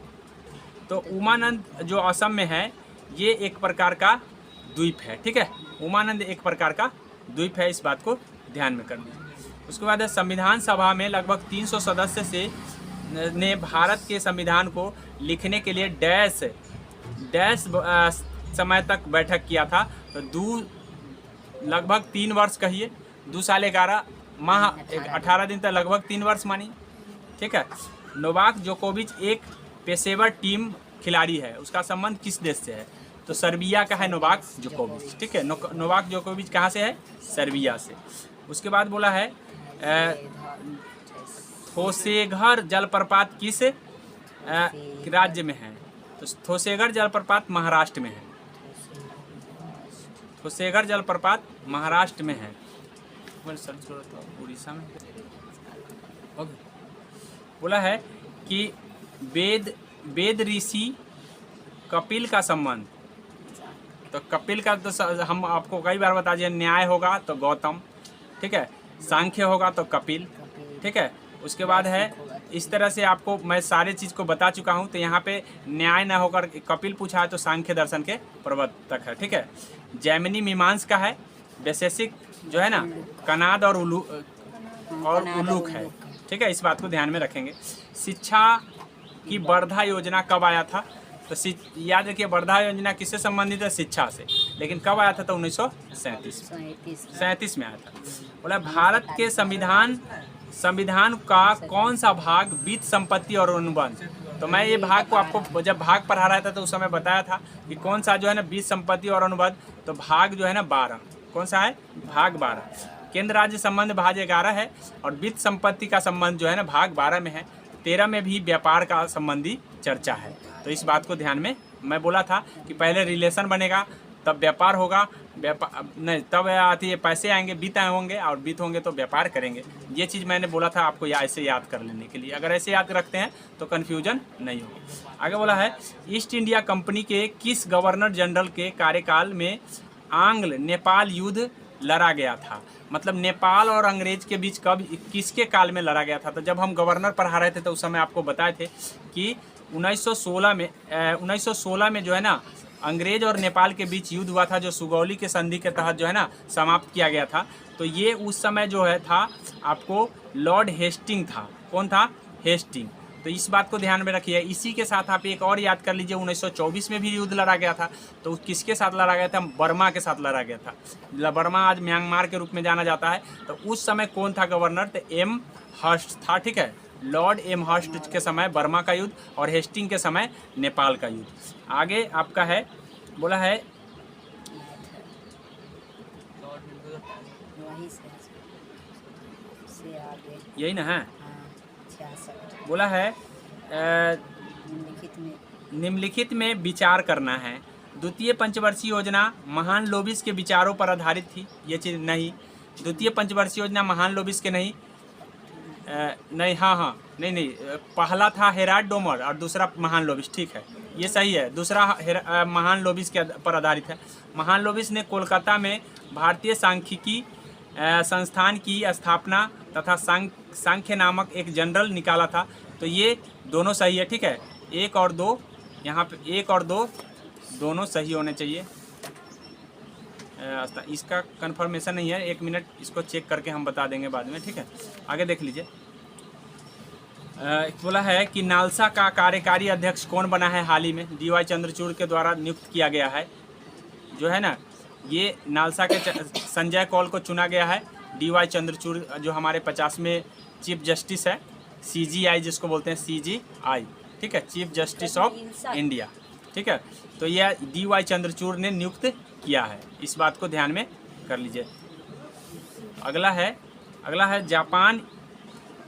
तो उमानंद जो असम में है ये एक प्रकार का द्वीप है, ठीक है। उमानंद एक प्रकार का द्वीप है, इस बात को ध्यान में कर लीजिए। उसके बाद संविधान सभा में लगभग 300 सदस्य से ने भारत के संविधान को लिखने के लिए डैश समय तक बैठक किया था। तो लगभग 3 वर्ष कहिए, 2 साल 11 माह 18 दिन तक, लगभग 3 वर्ष मानिए, ठीक है। नोवाक जोकोविच एक पेशेवर टीम खिलाड़ी है, उसका संबंध किस देश से है? तो सर्बिया का है नोवाक जोकोविच, ठीक है। नोवाक जोकोविच कहाँ से है? सर्बिया से। उसके बाद बोला है थोसेघर जलप्रपात किस राज्य में है? तो थोसेघर जलप्रपात महाराष्ट्र में है। थोसेघर जलप्रपात महाराष्ट्र में है। सर्च करो तो उड़ीसा में। ओके। बोला है कि वेद ऋषि कपिल का संबंध, तो कपिल का तो हम आपको कई बार बता दिए, न्याय होगा तो गौतम, ठीक है, सांख्य होगा तो कपिल, ठीक है। उसके बाद है इस तरह से आपको मैं सारे चीज़ को बता चुका हूँ। तो यहाँ पे न्याय न होकर कपिल पूछा है तो सांख्य दर्शन के प्रवर्तक है, ठीक है। जैमिनी मीमांस का है। वैशेषिक जो है ना कनाद और उलूक है, ठीक है। इस बात को ध्यान में रखेंगे। शिक्षा की वर्धा योजना कब आया था? तो याद रखिए वर्धा योजना किससे संबंधित है? शिक्षा से। लेकिन कब आया था? तो 1937 में आया था। बोला भारत के संविधान का कौन सा भाग वित्त संपत्ति और अनुबंध? तो मैं ये भाग को आपको जब भाग पढ़ा रहा था तो उस समय बताया था कि कौन सा जो है ना वित्त संपत्ति और अनुबंध। तो भाग जो है ना 12, कौन सा है? भाग 12। केंद्र राज्य संबंध भाग 11 है और वित्त संपत्ति का संबंध जो है ना भाग 12 में है। 13 में भी व्यापार का संबंधी चर्चा है। तो इस बात को ध्यान में, मैं बोला था कि पहले रिलेशन बनेगा तब व्यापार होगा, व्यापार नहीं तब आती है पैसे आएंगे, वित्त होंगे और वित्त होंगे तो व्यापार करेंगे। ये चीज़ मैंने बोला था आपको ऐसे याद कर लेने के लिए। अगर ऐसे याद रखते हैं तो कन्फ्यूजन नहीं होगी। आगे बोला है ईस्ट इंडिया कंपनी के किस गवर्नर जनरल के कार्यकाल में आंग्ल नेपाल युद्ध लड़ा गया था? मतलब नेपाल और अंग्रेज के बीच कब किसके काल में लड़ा गया था? तो जब हम गवर्नर पढ़ा रहे थे तो उस समय आपको बताए थे कि 1916 में जो है ना अंग्रेज और नेपाल के बीच युद्ध हुआ था, जो सुगौली के संधि के तहत जो है ना समाप्त किया गया था। तो ये उस समय जो है था आपको लॉर्ड हेस्टिंग था। कौन था? हेस्टिंग। तो इस बात को ध्यान में रखिए। इसी के साथ आप एक और याद कर लीजिए, 1924 में भी युद्ध लड़ा गया था। तो किसके साथ लड़ा गया था? बर्मा के साथ लड़ा गया था। बर्मा आज म्यांमार के रूप में जाना जाता है। तो उस समय कौन था गवर्नर? तो एम हर्स्ट था, ठीक है। लॉर्ड एम हर्स्ट के समय बर्मा का युद्ध और हेस्टिंग के समय नेपाल का युद्ध। आगे आपका है, बोला है यही ना है, बोला है निम्नलिखित में विचार करना है। द्वितीय पंचवर्षीय योजना महान लोबिस के विचारों पर आधारित थी। ये चीज़ नहीं, द्वितीय पंचवर्षीय योजना महान लोबिस के नहीं, नहीं हाँ नहीं पहला था हेराल्ड डोमर और दूसरा महान लोबिस, ठीक है, ये सही है। दूसरा महान लोबिस के पर आधारित है। महान लोबिस ने कोलकाता में भारतीय सांख्यिकी संस्थान की स्थापना तथा सांख्य नामक एक जर्नल निकाला था। तो ये दोनों सही है, ठीक है। 1 और 2 यहाँ पे 1 और 2 दोनों सही होने चाहिए। इसका कंफर्मेशन नहीं है, 1 मिनट इसको चेक करके हम बता देंगे बाद में, ठीक है। आगे देख लीजिए। बोला है कि नालसा का कार्यकारी अध्यक्ष कौन बना है हाल ही में? DY चंद्रचूड़ के द्वारा नियुक्त किया गया है। जो है ना ये नालसा के संजय कौल को चुना गया है। DY चंद्रचूड़ जो हमारे 50वें चीफ जस्टिस है, CGI जिसको बोलते हैं, CGI, ठीक है, चीफ जस्टिस ऑफ इंडिया, ठीक है। तो यह DY चंद्रचूड़ ने नियुक्त किया है। इस बात को ध्यान में कर लीजिए। अगला है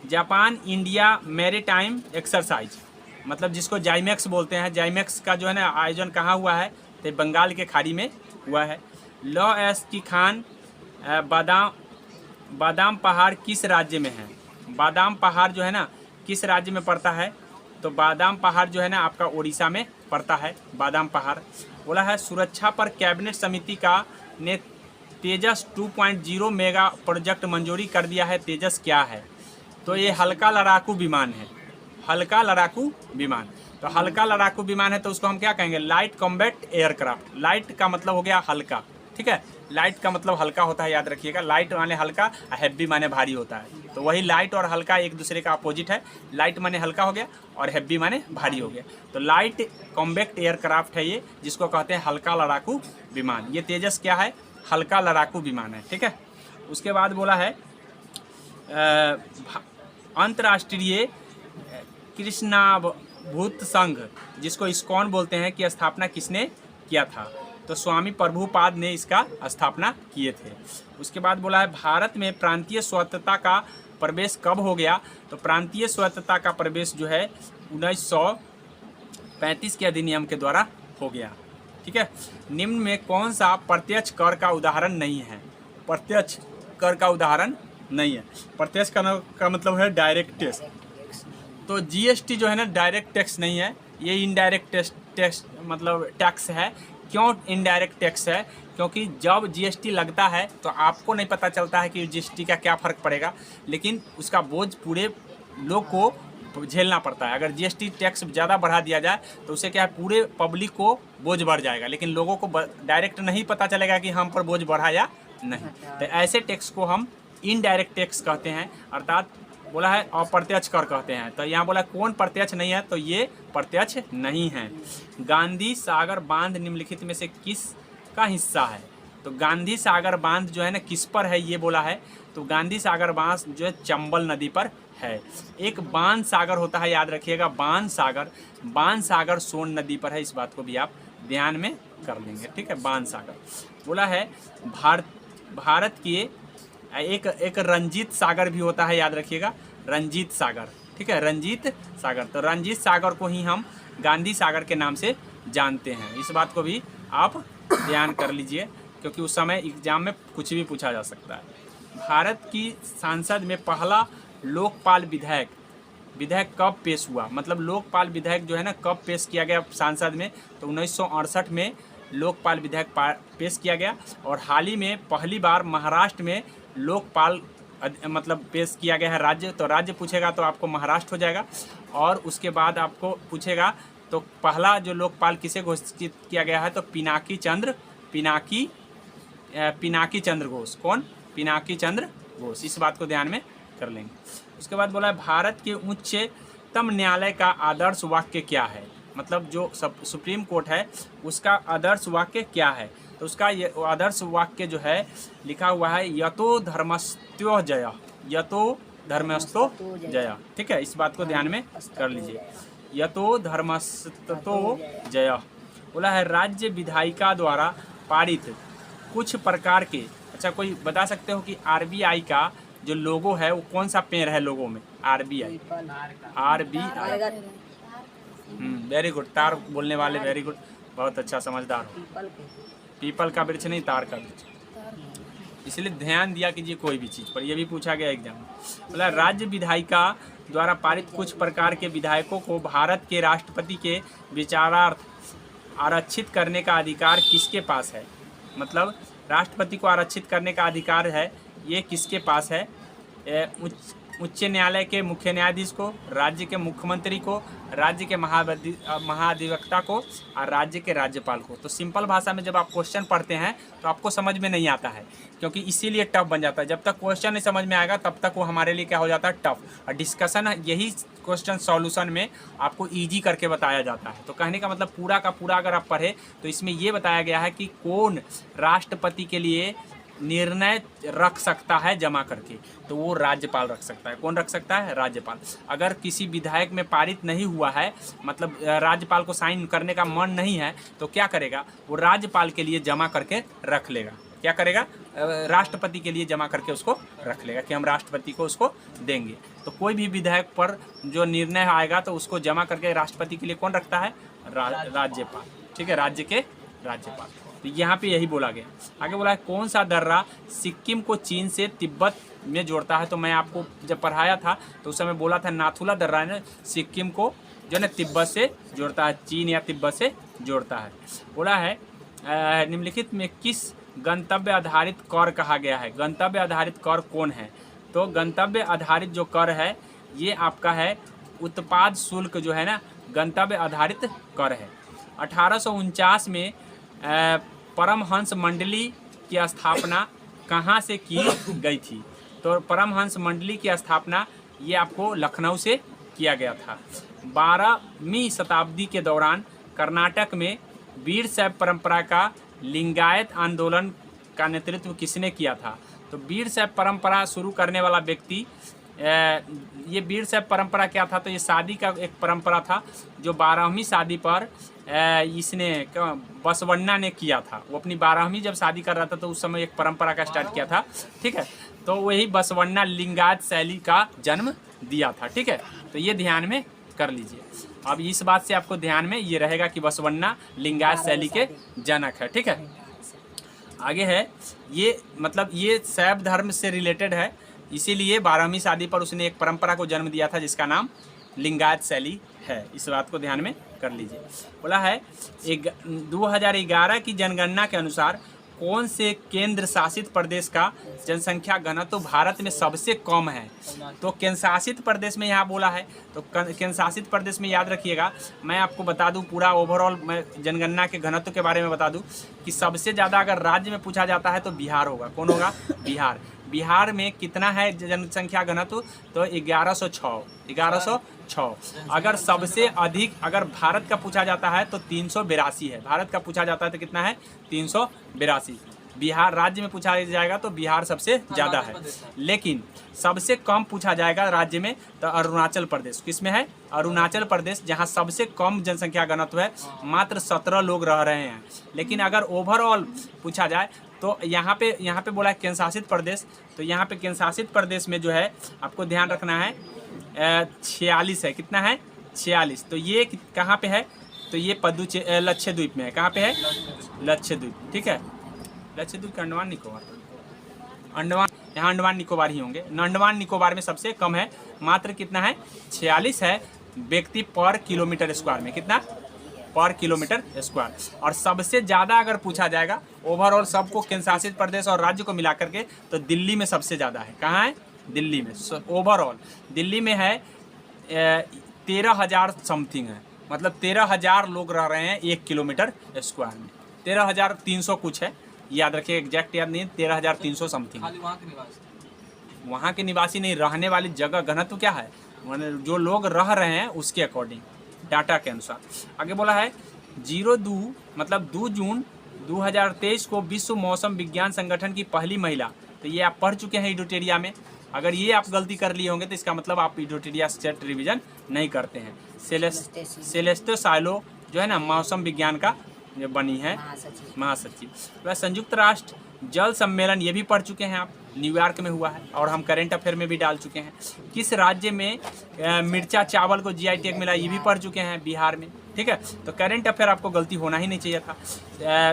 जापान इंडिया मैरीटाइम एक्सरसाइज, मतलब जिसको जाइमेक्स बोलते हैं। जाइमेक्स का जो है ना आयोजन कहाँ हुआ है? तो बंगाल के खाड़ी में हुआ है। लॉ एस की खान बादाम पहाड़ किस राज्य में है? बादाम पहाड़ जो है ना किस राज्य में पड़ता है? तो बादाम पहाड़ जो है ना आपका उड़ीसा में पड़ता है, बादाम पहाड़। बोला है सुरक्षा पर कैबिनेट समिति का ने तेजस 2.0 मेगा प्रोजेक्ट मंजूरी कर दिया है। तेजस क्या है? तो ये हल्का लड़ाकू विमान है। हल्का लड़ाकू विमान, तो हल्का लड़ाकू विमान है तो उसको हम क्या कहेंगे? Light combat aircraft. लाइट का मतलब हो गया हल्का, ठीक है। लाइट का मतलब हल्का होता है, याद रखिएगा। लाइट माने हल्का, हैवी माने भारी होता है। तो वही लाइट और हल्का एक दूसरे का अपोजिट है। लाइट माने हल्का हो गया और हैवी माने भारी हो गया। तो लाइट कॉम्बैक्ट एयरक्राफ्ट है ये, जिसको कहते हैं हल्का लड़ाकू विमान। ये तेजस क्या है? हल्का लड़ाकू विमान है, ठीक है। उसके बाद बोला है अंतर्राष्ट्रीय कृष्णाभूत संघ, जिसको इस्कॉन बोलते हैं, की स्थापना किसने किया था? तो स्वामी प्रभुपाद ने इसका स्थापना किए थे। उसके बाद बोला है भारत में प्रांतीय स्वतंत्रता का प्रवेश कब हो गया, तो प्रांतीय स्वायत्तता का प्रवेश जो है 1935 के अधिनियम के द्वारा हो गया। ठीक है। निम्न में कौन सा प्रत्यक्ष कर का उदाहरण नहीं है? प्रत्यक्ष कर का उदाहरण नहीं है। प्रत्यक्ष कर का मतलब है डायरेक्ट टैक्स। तो जीएसटी जो है ना डायरेक्ट टैक्स नहीं है, ये इनडायरेक्ट टैक्स मतलब टैक्स है। क्यों इनडायरेक्ट टैक्स है? क्योंकि जब जीएसटी लगता है तो आपको नहीं पता चलता है कि जीएसटी का क्या फ़र्क पड़ेगा, लेकिन उसका बोझ पूरे लोग को झेलना पड़ता है। अगर जीएसटी टैक्स ज़्यादा बढ़ा दिया जाए तो उससे क्या है, पूरे पब्लिक को बोझ बढ़ जाएगा, लेकिन लोगों को डायरेक्ट नहीं पता चलेगा कि हम पर बोझ बढ़ा या नहीं। तो ऐसे टैक्स को हम इनडायरेक्ट टैक्स कहते हैं, अर्थात बोला है अप्रत्यक्ष कर कहते हैं। तो यहाँ बोला कौन प्रत्यक्ष नहीं है, तो ये प्रत्यक्ष नहीं है। गांधी सागर बांध निम्नलिखित में से किस का हिस्सा है? तो गांधी सागर बांध जो है ना किस पर है ये बोला है, तो गांधी सागर बांध जो है चंबल नदी पर है। एक बाण सागर होता है, याद रखिएगा, बाण सागर सोन नदी पर है। इस बात को भी आप ध्यान में कर लेंगे। ठीक है, बाण सागर बोला है। भारत के एक रंजीत सागर भी होता है, याद रखिएगा, रंजीत सागर। ठीक है, रंजीत सागर। तो रंजीत सागर को ही हम गांधी सागर के नाम से जानते हैं। इस बात को भी आप ध्यान कर लीजिए, क्योंकि उस समय एग्जाम में कुछ भी पूछा जा सकता है। भारत की संसद में पहला लोकपाल विधेयक कब पेश हुआ? मतलब लोकपाल विधेयक जो है ना कब पेश किया गया संसद में? तो 1968 में लोकपाल विधेयक पेश किया गया। और हाल ही में पहली बार महाराष्ट्र में लोकपाल मतलब पेश किया गया है। राज्य, तो राज्य पूछेगा तो आपको महाराष्ट्र हो जाएगा। और उसके बाद आपको पूछेगा तो पहला जो लोकपाल किसे घोषित किया गया है, तो पिनाकी चंद्र घोष। कौन? पिनाकी चंद्र घोष। इस बात को ध्यान में कर लेंगे। उसके बाद बोला है भारत के उच्चतम न्यायालय का आदर्श वाक्य क्या है? मतलब जो सुप्रीम कोर्ट है उसका आदर्श वाक्य क्या है? तो उसका ये आदर्श वाक्य जो है लिखा हुआ है यतो धर्मस्तो जय, यतो धर्मस्तो जय। ठीक है, इस बात को ध्यान में कर लीजिए, यतो धर्मस्तो जय। बोला है राज्य विधायिका द्वारा पारित कुछ प्रकार के, अच्छा कोई बता सकते हो कि आरबीआई का जो लोगो है वो कौन सा पेड़ है लोगो में? आरबीआई, वेरी गुड, तार बोलने वाले, वेरी गुड, बहुत अच्छा, समझदार हो। पीपल का वृक्ष नहीं, तार का वृक्ष। इसलिए ध्यान दिया कीजिए कोई भी चीज़ पर, यह भी पूछा गया एग्जाम में। बोला राज्य विधायिका द्वारा पारित कुछ प्रकार के विधायकों को भारत के राष्ट्रपति के विचारार्थ आरक्षित करने का अधिकार किसके पास है? मतलब राष्ट्रपति को आरक्षित करने का अधिकार है, ये किसके पास है? उच्च न्यायालय के मुख्य न्यायाधीश को, राज्य के मुख्यमंत्री को, राज्य के महाधिवक्ता को और राज्य के राज्यपाल को। तो सिंपल भाषा में जब आप क्वेश्चन पढ़ते हैं तो आपको समझ में नहीं आता है, क्योंकि इसीलिए टफ बन जाता है। जब तक क्वेश्चन नहीं समझ में आएगा तब तक वो हमारे लिए क्या हो जाता है? टफ। और डिस्कशन यही क्वेश्चन सॉल्यूशन में आपको ईजी करके बताया जाता है। तो कहने का मतलब पूरा का पूरा अगर आप पढ़े तो इसमें ये बताया गया है कि कौन राष्ट्रपति के लिए निर्णय रख सकता है जमा करके, तो वो राज्यपाल रख सकता है। कौन रख सकता है? राज्यपाल। अगर किसी विधायक में पारित नहीं हुआ है, मतलब राज्यपाल को साइन करने का मन नहीं है, तो क्या करेगा? वो राज्यपाल के लिए जमा करके रख लेगा। क्या करेगा? राष्ट्रपति के लिए जमा करके उसको रख लेगा कि हम राष्ट्रपति को उसको देंगे। तो कोई भी विधायक पर जो निर्णय आएगा तो उसको जमा करके राष्ट्रपति के लिए कौन रखता है? राज्यपाल। ठीक है, राज्य के राज्यपाल। तो यहाँ पे यही बोला गया। आगे बोला है कौन सा दर्रा सिक्किम को चीन से तिब्बत में जोड़ता है? तो मैं आपको जब पढ़ाया था तो उस समय बोला था नाथुला दर्रा ने सिक्किम को जो है तिब्बत से जोड़ता है, चीन या तिब्बत से जोड़ता है। बोला है निम्नलिखित में किस गंतव्य आधारित कर कहा गया है? गंतव्य आधारित कर कौन है? तो गंतव्य आधारित जो कर है ये आपका है उत्पाद शुल्क जो है ना, गंतव्य आधारित कर है। 1849 में परमहंस मंडली की स्थापना कहाँ से की गई थी? तो परमहंस मंडली की स्थापना ये आपको लखनऊ से किया गया था। 12वीं शताब्दी के दौरान कर्नाटक में वीर शैव परंपरा का लिंगायत आंदोलन का नेतृत्व किसने किया था? तो वीर शैव परंपरा शुरू करने वाला व्यक्ति, ये वीर शैव परंपरा क्या था? तो ये शादी का एक परंपरा था जो 12वीं शादी पर इसने बसवन्ना ने किया था। वो अपनी 12वीं जब शादी कर रहा था तो उस समय एक परंपरा का स्टार्ट किया था। ठीक है, तो वही बसवन्ना लिंगायत शैली का जन्म दिया था। ठीक है, तो ये ध्यान में कर लीजिए। अब इस बात से आपको ध्यान में ये रहेगा कि बसवन्ना लिंगायत शैली के जनक है। ठीक है, आगे है ये, मतलब ये शैव धर्म से रिलेटेड है, इसीलिए 12वीं शादी पर उसने एक परंपरा को जन्म दिया था जिसका नाम लिंगायत शैली है। इस बात को ध्यान में कर लीजिए। बोला है 2011 की जनगणना के अनुसार कौन से केंद्र शासित प्रदेश का जनसंख्या घनत्व भारत में सबसे कम है। तो केंद्र शासित प्रदेश में यहाँ बोला है, तो केंद्र शासित प्रदेश में याद रखिएगा, मैं आपको बता दूं पूरा ओवरऑल मैं जनगणना के घनत्व के बारे में बता दूं कि सबसे ज़्यादा अगर राज्य में पूछा जाता है तो बिहार होगा। कौन होगा? बिहार। बिहार में कितना है जनसंख्या घनत्व? तो 1106। अगर सबसे अधिक अगर भारत का पूछा जाता है तो 382 है। भारत का पूछा जाता है तो कितना है? 382। बिहार राज्य में पूछा जाएगा तो बिहार सबसे ज़्यादा है, लेकिन सबसे कम पूछा जाएगा राज्य में तो अरुणाचल प्रदेश। किस में है? अरुणाचल प्रदेश, जहां सबसे कम जनसंख्या घनत्व है, मात्र 17 लोग रह रहे हैं। लेकिन अगर ओवरऑल पूछा जाए तो यहाँ पे बोला है केंद्र शासित प्रदेश, तो यहाँ पे केंद्र शासित प्रदेश में जो है आपको ध्यान रखना है 46 है। कितना है? 46। तो ये कहाँ पे है? तो ये लक्षद्वीप में है। कहाँ पे है? लक्षद्वीप। ठीक है, लक्षद्वीप का अंडमान निकोबार, अंडमान, यहाँ अंडमान निकोबार ही होंगे। अंडमान निकोबार में सबसे कम है, मात्र कितना है? 46 है व्यक्ति पर किलोमीटर स्क्वायर में। कितना? पर किलोमीटर स्क्वायर। और सबसे ज़्यादा अगर पूछा जाएगा ओवरऑल सबको केंद्र शासित प्रदेश और राज्य को मिला करके तो दिल्ली में सबसे ज़्यादा है। कहाँ है? दिल्ली में। ओवरऑल दिल्ली में है 13,000 समथिंग है, मतलब 13,000 लोग रह रहे हैं 1 किलोमीटर स्क्वायर में। 13,300 कुछ है, याद रखिए, एग्जैक्ट याद नहीं, 13,300 समथिंग। वहाँ के निवासी नहीं, रहने वाली जगह घनत्व क्या है, जो लोग रह रहे हैं उसके अकॉर्डिंग, डाटा के अनुसार। आगे बोला है 2 जून 2023 को विश्व मौसम विज्ञान संगठन की पहली महिला। तो ये आप पढ़ चुके हैं इडोटेरिया में। अगर ये आप गलती कर लिए होंगे तो इसका मतलब आप इडोटेरिया स्टेट रिवीजन नहीं करते हैं। सेलेस्टो साइलो जो है ना मौसम विज्ञान का जो बनी है महासचिव। वह संयुक्त राष्ट्र जल सम्मेलन ये भी पढ़ चुके हैं आप, न्यूयॉर्क में हुआ है, और हम करंट अफेयर में भी डाल चुके हैं। किस राज्य में मिर्चा चावल को जीआई टैग मिला, ये भी पढ़ चुके हैं, बिहार में। ठीक है, तो करंट अफेयर आपको गलती होना ही नहीं चाहिए था।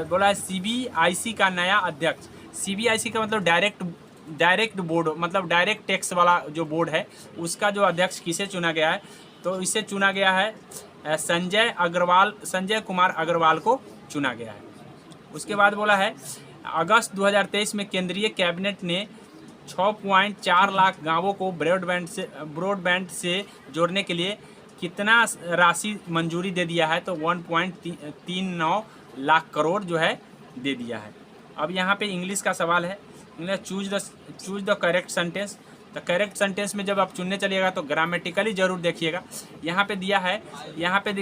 बोला है सीबीआईसी का नया अध्यक्ष। सीबीआईसी का मतलब डायरेक्ट बोर्ड, मतलब डायरेक्ट टैक्स वाला जो बोर्ड है, उसका जो अध्यक्ष किसे चुना गया है? तो इसे चुना गया है संजय कुमार अग्रवाल को चुना गया है। उसके बाद बोला है अगस्त 2023 में केंद्रीय कैबिनेट ने 6.4 लाख गांवों को ब्रॉडबैंड से जोड़ने के लिए कितना राशि मंजूरी दे दिया है? तो 1.39 लाख करोड़ जो है दे दिया है। अब यहाँ पे इंग्लिश का सवाल है, चूज द करेक्ट सेंटेंस। तो करेक्ट सेंटेंस में जब आप चुनने चलिएगा तो ग्रामेटिकली जरूर देखिएगा। यहाँ पे दिया है, यहाँ पे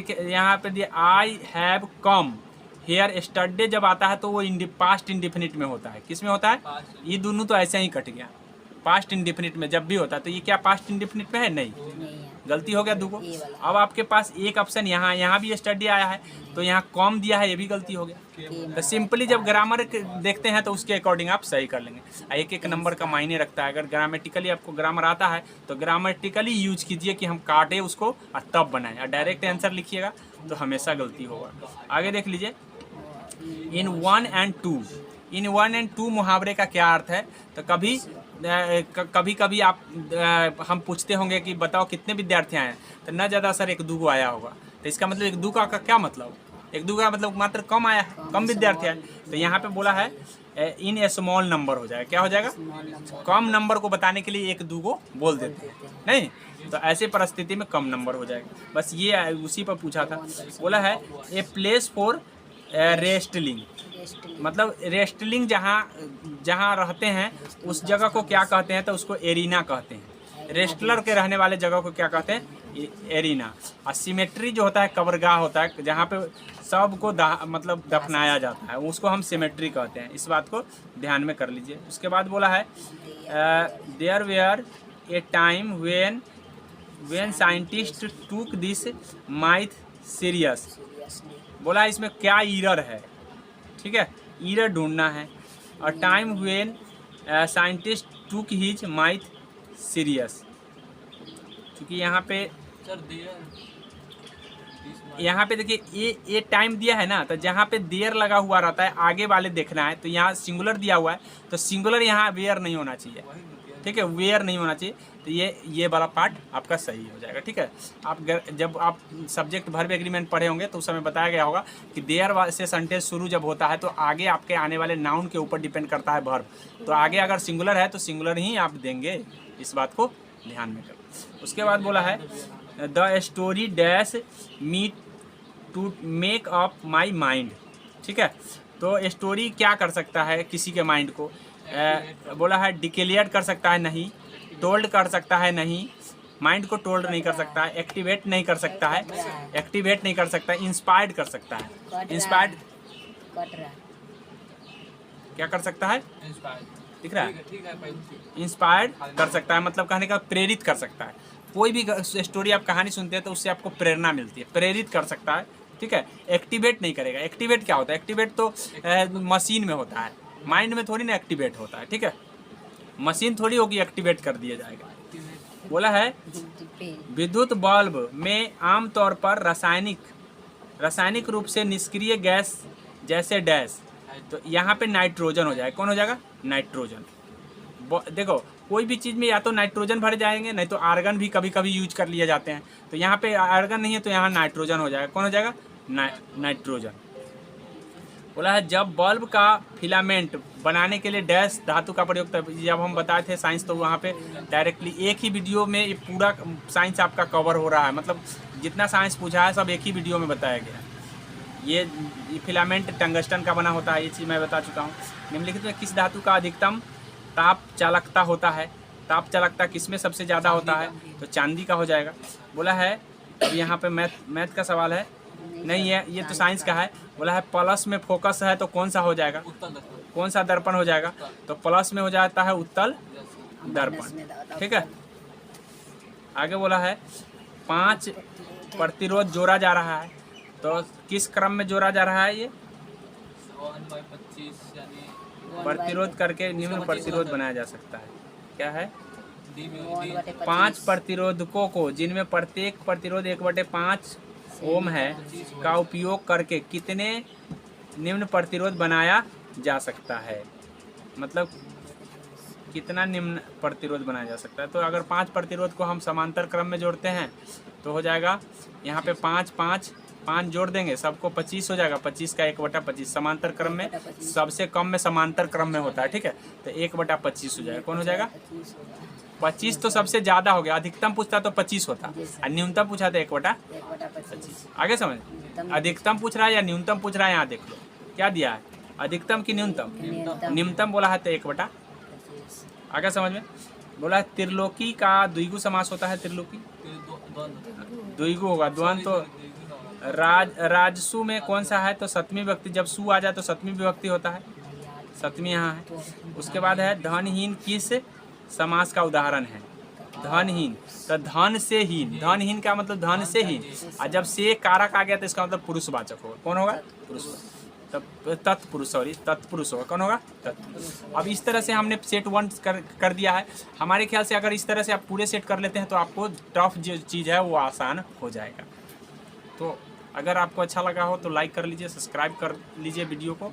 दिया आई हैव कम हेयर स्टडे। जब आता है तो वो पास्ट इंडिफिनिट में होता है। किस में होता है? ये दोनों तो ऐसे ही कट गया। पास्ट इंडिफिनिट में जब भी होता है तो ये क्या पास्ट इंडिफिनिट में है? नहीं, गलती हो गया दुगो। अब आपके पास एक ऑप्शन यहाँ भी स्टडी आया है तो यहाँ कम दिया है, ये भी गलती हो गया। तो सिंपली जब ग्रामर देखते हैं तो उसके अकॉर्डिंग आप सही कर लेंगे। एक नंबर का मायने रखता है। अगर ग्रामेटिकली आपको ग्रामर आता है तो ग्रामेटिकली यूज कीजिए कि हम काटे उसको और तब बनाएं, और डायरेक्ट आंसर लिखिएगा तो हमेशा गलती होगा। आगे देख लीजिए, इन 1 and 2 मुहावरे का क्या अर्थ है? तो कभी आप हम पूछते होंगे कि बताओ कितने विद्यार्थी आए हैं, तो न ज़्यादा सर 1-2 आया होगा। तो इसका मतलब 1-2 का क्या मतलब? 1-2 का मतलब मात्र कम आया है, कम विद्यार्थी आए। तो यहाँ पे बोला है इन ए स्मॉल नंबर हो जाएगा। क्या हो जाएगा? कम नंबर को बताने के लिए 1-2 को बोल देते हैं, नहीं तो ऐसे परिस्थिति में कम नंबर हो जाएगा। बस ये उसी पर पूछा था। बोला है ए प्लेस फॉर रेस्टलिंग, मतलब रेस्टलिंग जहाँ रहते हैं उस जगह को क्या कहते हैं? तो उसको एरिना कहते हैं। रेस्टलर के रहने वाले जगह को क्या कहते हैं? एरिना। और सिमेट्री जो होता है कब्रगाह होता है, जहाँ पे सबको मतलब दफनाया जाता है, उसको हम सिमेट्री कहते हैं। इस बात को ध्यान में कर लीजिए। उसके बाद बोला है there were a time when scientist took this myth serious. बोला इसमें क्या ईरर है? ठीक है, ईरर ढूंढना है। और टाइम व्हेन साइंटिस्ट टूक हीज माइथ सीरियस। क्योंकि यहाँ पे सर देयर यहाँ पे देखिए ये टाइम दिया है ना, तो जहाँ पे देयर लगा हुआ रहता है आगे वाले देखना है, तो यहाँ सिंगुलर दिया हुआ है तो सिंगुलर यहाँ वेयर नहीं होना चाहिए, ठीक है, वेयर नहीं होना चाहिए। तो ये वाला पार्ट आपका सही हो जाएगा, ठीक है। आप जब आप सब्जेक्ट वर्ब एग्रीमेंट पढ़े होंगे तो उस समय बताया गया होगा कि देयर से सेंटेंस शुरू जब होता है तो आगे आपके आने वाले नाउन के ऊपर डिपेंड करता है वर्ब, तो आगे अगर सिंगुलर है तो सिंगुलर ही आप देंगे, इस बात को ध्यान में करो। उसके बाद बोला है the story dash me to make up my mind, ठीक है। तो स्टोरी क्या कर सकता है किसी के माइंड को, बोला है डिक्लेयर कर सकता है नहीं, टोल्ड कर सकता है नहीं, माइंड को टोल्ड नहीं कर सकता है, एक्टिवेट नहीं कर सकता है, एक्टिवेट नहीं कर सकता है, इंस्पायर्ड कर सकता है। इंस्पायर्ड कट रहा है। क्या कर सकता है, इंस्पायर्ड दिख रहा है, ठीक है भाई। इंस्पायर्ड कर सकता है, मतलब कहने का प्रेरित कर सकता है। कोई भी स्टोरी आप कहानी सुनते हैं तो उससे आपको प्रेरणा मिलती है, प्रेरित कर सकता है, ठीक है। एक्टिवेट नहीं करेगा। एक्टिवेट क्या होता है, एक्टिवेट तो मशीन में होता है, माइंड में थोड़ी ना एक्टिवेट होता है, ठीक है। मशीन थोड़ी होगी एक्टिवेट कर दिया जाएगा। बोला है विद्युत बल्ब में आमतौर पर रासायनिक रूप से निष्क्रिय गैस जैसे डैश, तो यहाँ पे नाइट्रोजन हो जाएगा। कौन हो जाएगा, नाइट्रोजन। देखो कोई भी चीज़ में या तो नाइट्रोजन भरे जाएंगे, नहीं तो आर्गन भी कभी कभी यूज कर लिए जाते हैं, तो यहाँ पे आर्गन नहीं है तो यहाँ नाइट्रोजन हो जाएगा। कौन हो जाएगा, नाइट्रोजन। बोला है जब बल्ब का फिलामेंट बनाने के लिए डैश धातु का प्रयोग, जब हम बताए थे साइंस तो वहाँ पे डायरेक्टली एक ही वीडियो में ये पूरा साइंस आपका कवर हो रहा है, मतलब जितना साइंस पूछा है सब एक ही वीडियो में बताया गया है। ये फिलामेंट टंगस्टन का बना होता है, ये चीज़ मैं बता चुका हूँ। निम्नलिखित में किस धातु का अधिकतम ताप चालकता होता है, ताप चालकता किस में सबसे ज़्यादा होता है, तो चांदी का हो जाएगा। बोला है अब यहाँ पे मैथ का सवाल है, नहीं है ये तो साइंस का है। बोला है प्लस में फोकस है तो कौन सा हो जाएगा, कौन सा दर्पण हो जाएगा, तो प्लस में हो जाता है उत्तल दर्पण, ठीक है। आगे बोला है 5 प्रतिरोध जोड़ा जा रहा है, तो किस क्रम में जोड़ा जा रहा है, ये 1/25 यानी प्रतिरोध करके निम्न प्रतिरोध बनाया जा सकता है। क्या है, 5 5 प्रतिरोधकों को जिनमें प्रत्येक प्रतिरोध 1/5 ओम है का उपयोग करके कितने निम्न प्रतिरोध बनाया जा सकता है, मतलब कितना निम्न प्रतिरोध बनाया जा सकता है। तो अगर 5 प्रतिरोध को हम समांतर क्रम में जोड़ते हैं तो हो जाएगा यहाँ पे 5 जोड़ देंगे सबको 25 हो जाएगा, 25 का 1/25 समांतर क्रम में सबसे कम में समांतर क्रम में होता है, ठीक है। तो 1/25 हो जाएगा। कौन हो जाएगा, 25 तो सबसे ज़्यादा हो गया, अधिकतम पूछता तो 25 होता और न्यूनतम पूछा तो 1/25। आगे समझ, अधिकतम पूछ रहा है या न्यूनतम पूछ रहा है, यहाँ देख लो क्या दिया है, अधिकतम की न्यूनतम, न्यूनतम बोला है तो 1/25। आगे समझ में। बोला है त्रिलोकी का द्विगु समास होता है, त्रिलोकी द्विगु होगा, द्वंद तो राजसु में कौन सा है, तो सप्तमी विभक्ति, जब सु आ जाए तो सप्तमी विभक्ति होता है, सप्तमी यहाँ है। उसके बाद है धनहीन किस समास का उदाहरण है, धनहीन, तो धन से हीन, धनहीन का मतलब धन से हीन, और जब से कारक आ गया तो इसका मतलब पुरुषवाचक होगा। कौन होगा, पुरुष, तब तत्पुरुष, सॉरी तत्पुरुष होगा। कौन होगा, तत्पुरुष। अब इस तरह से हमने सेट 1 कर दिया है। हमारे ख्याल से अगर इस तरह से आप पूरे सेट कर लेते हैं तो आपको टफ जो चीज़ है वो आसान हो जाएगा। तो अगर आपको अच्छा लगा हो तो लाइक कर लीजिए, सब्सक्राइब कर लीजिए वीडियो को।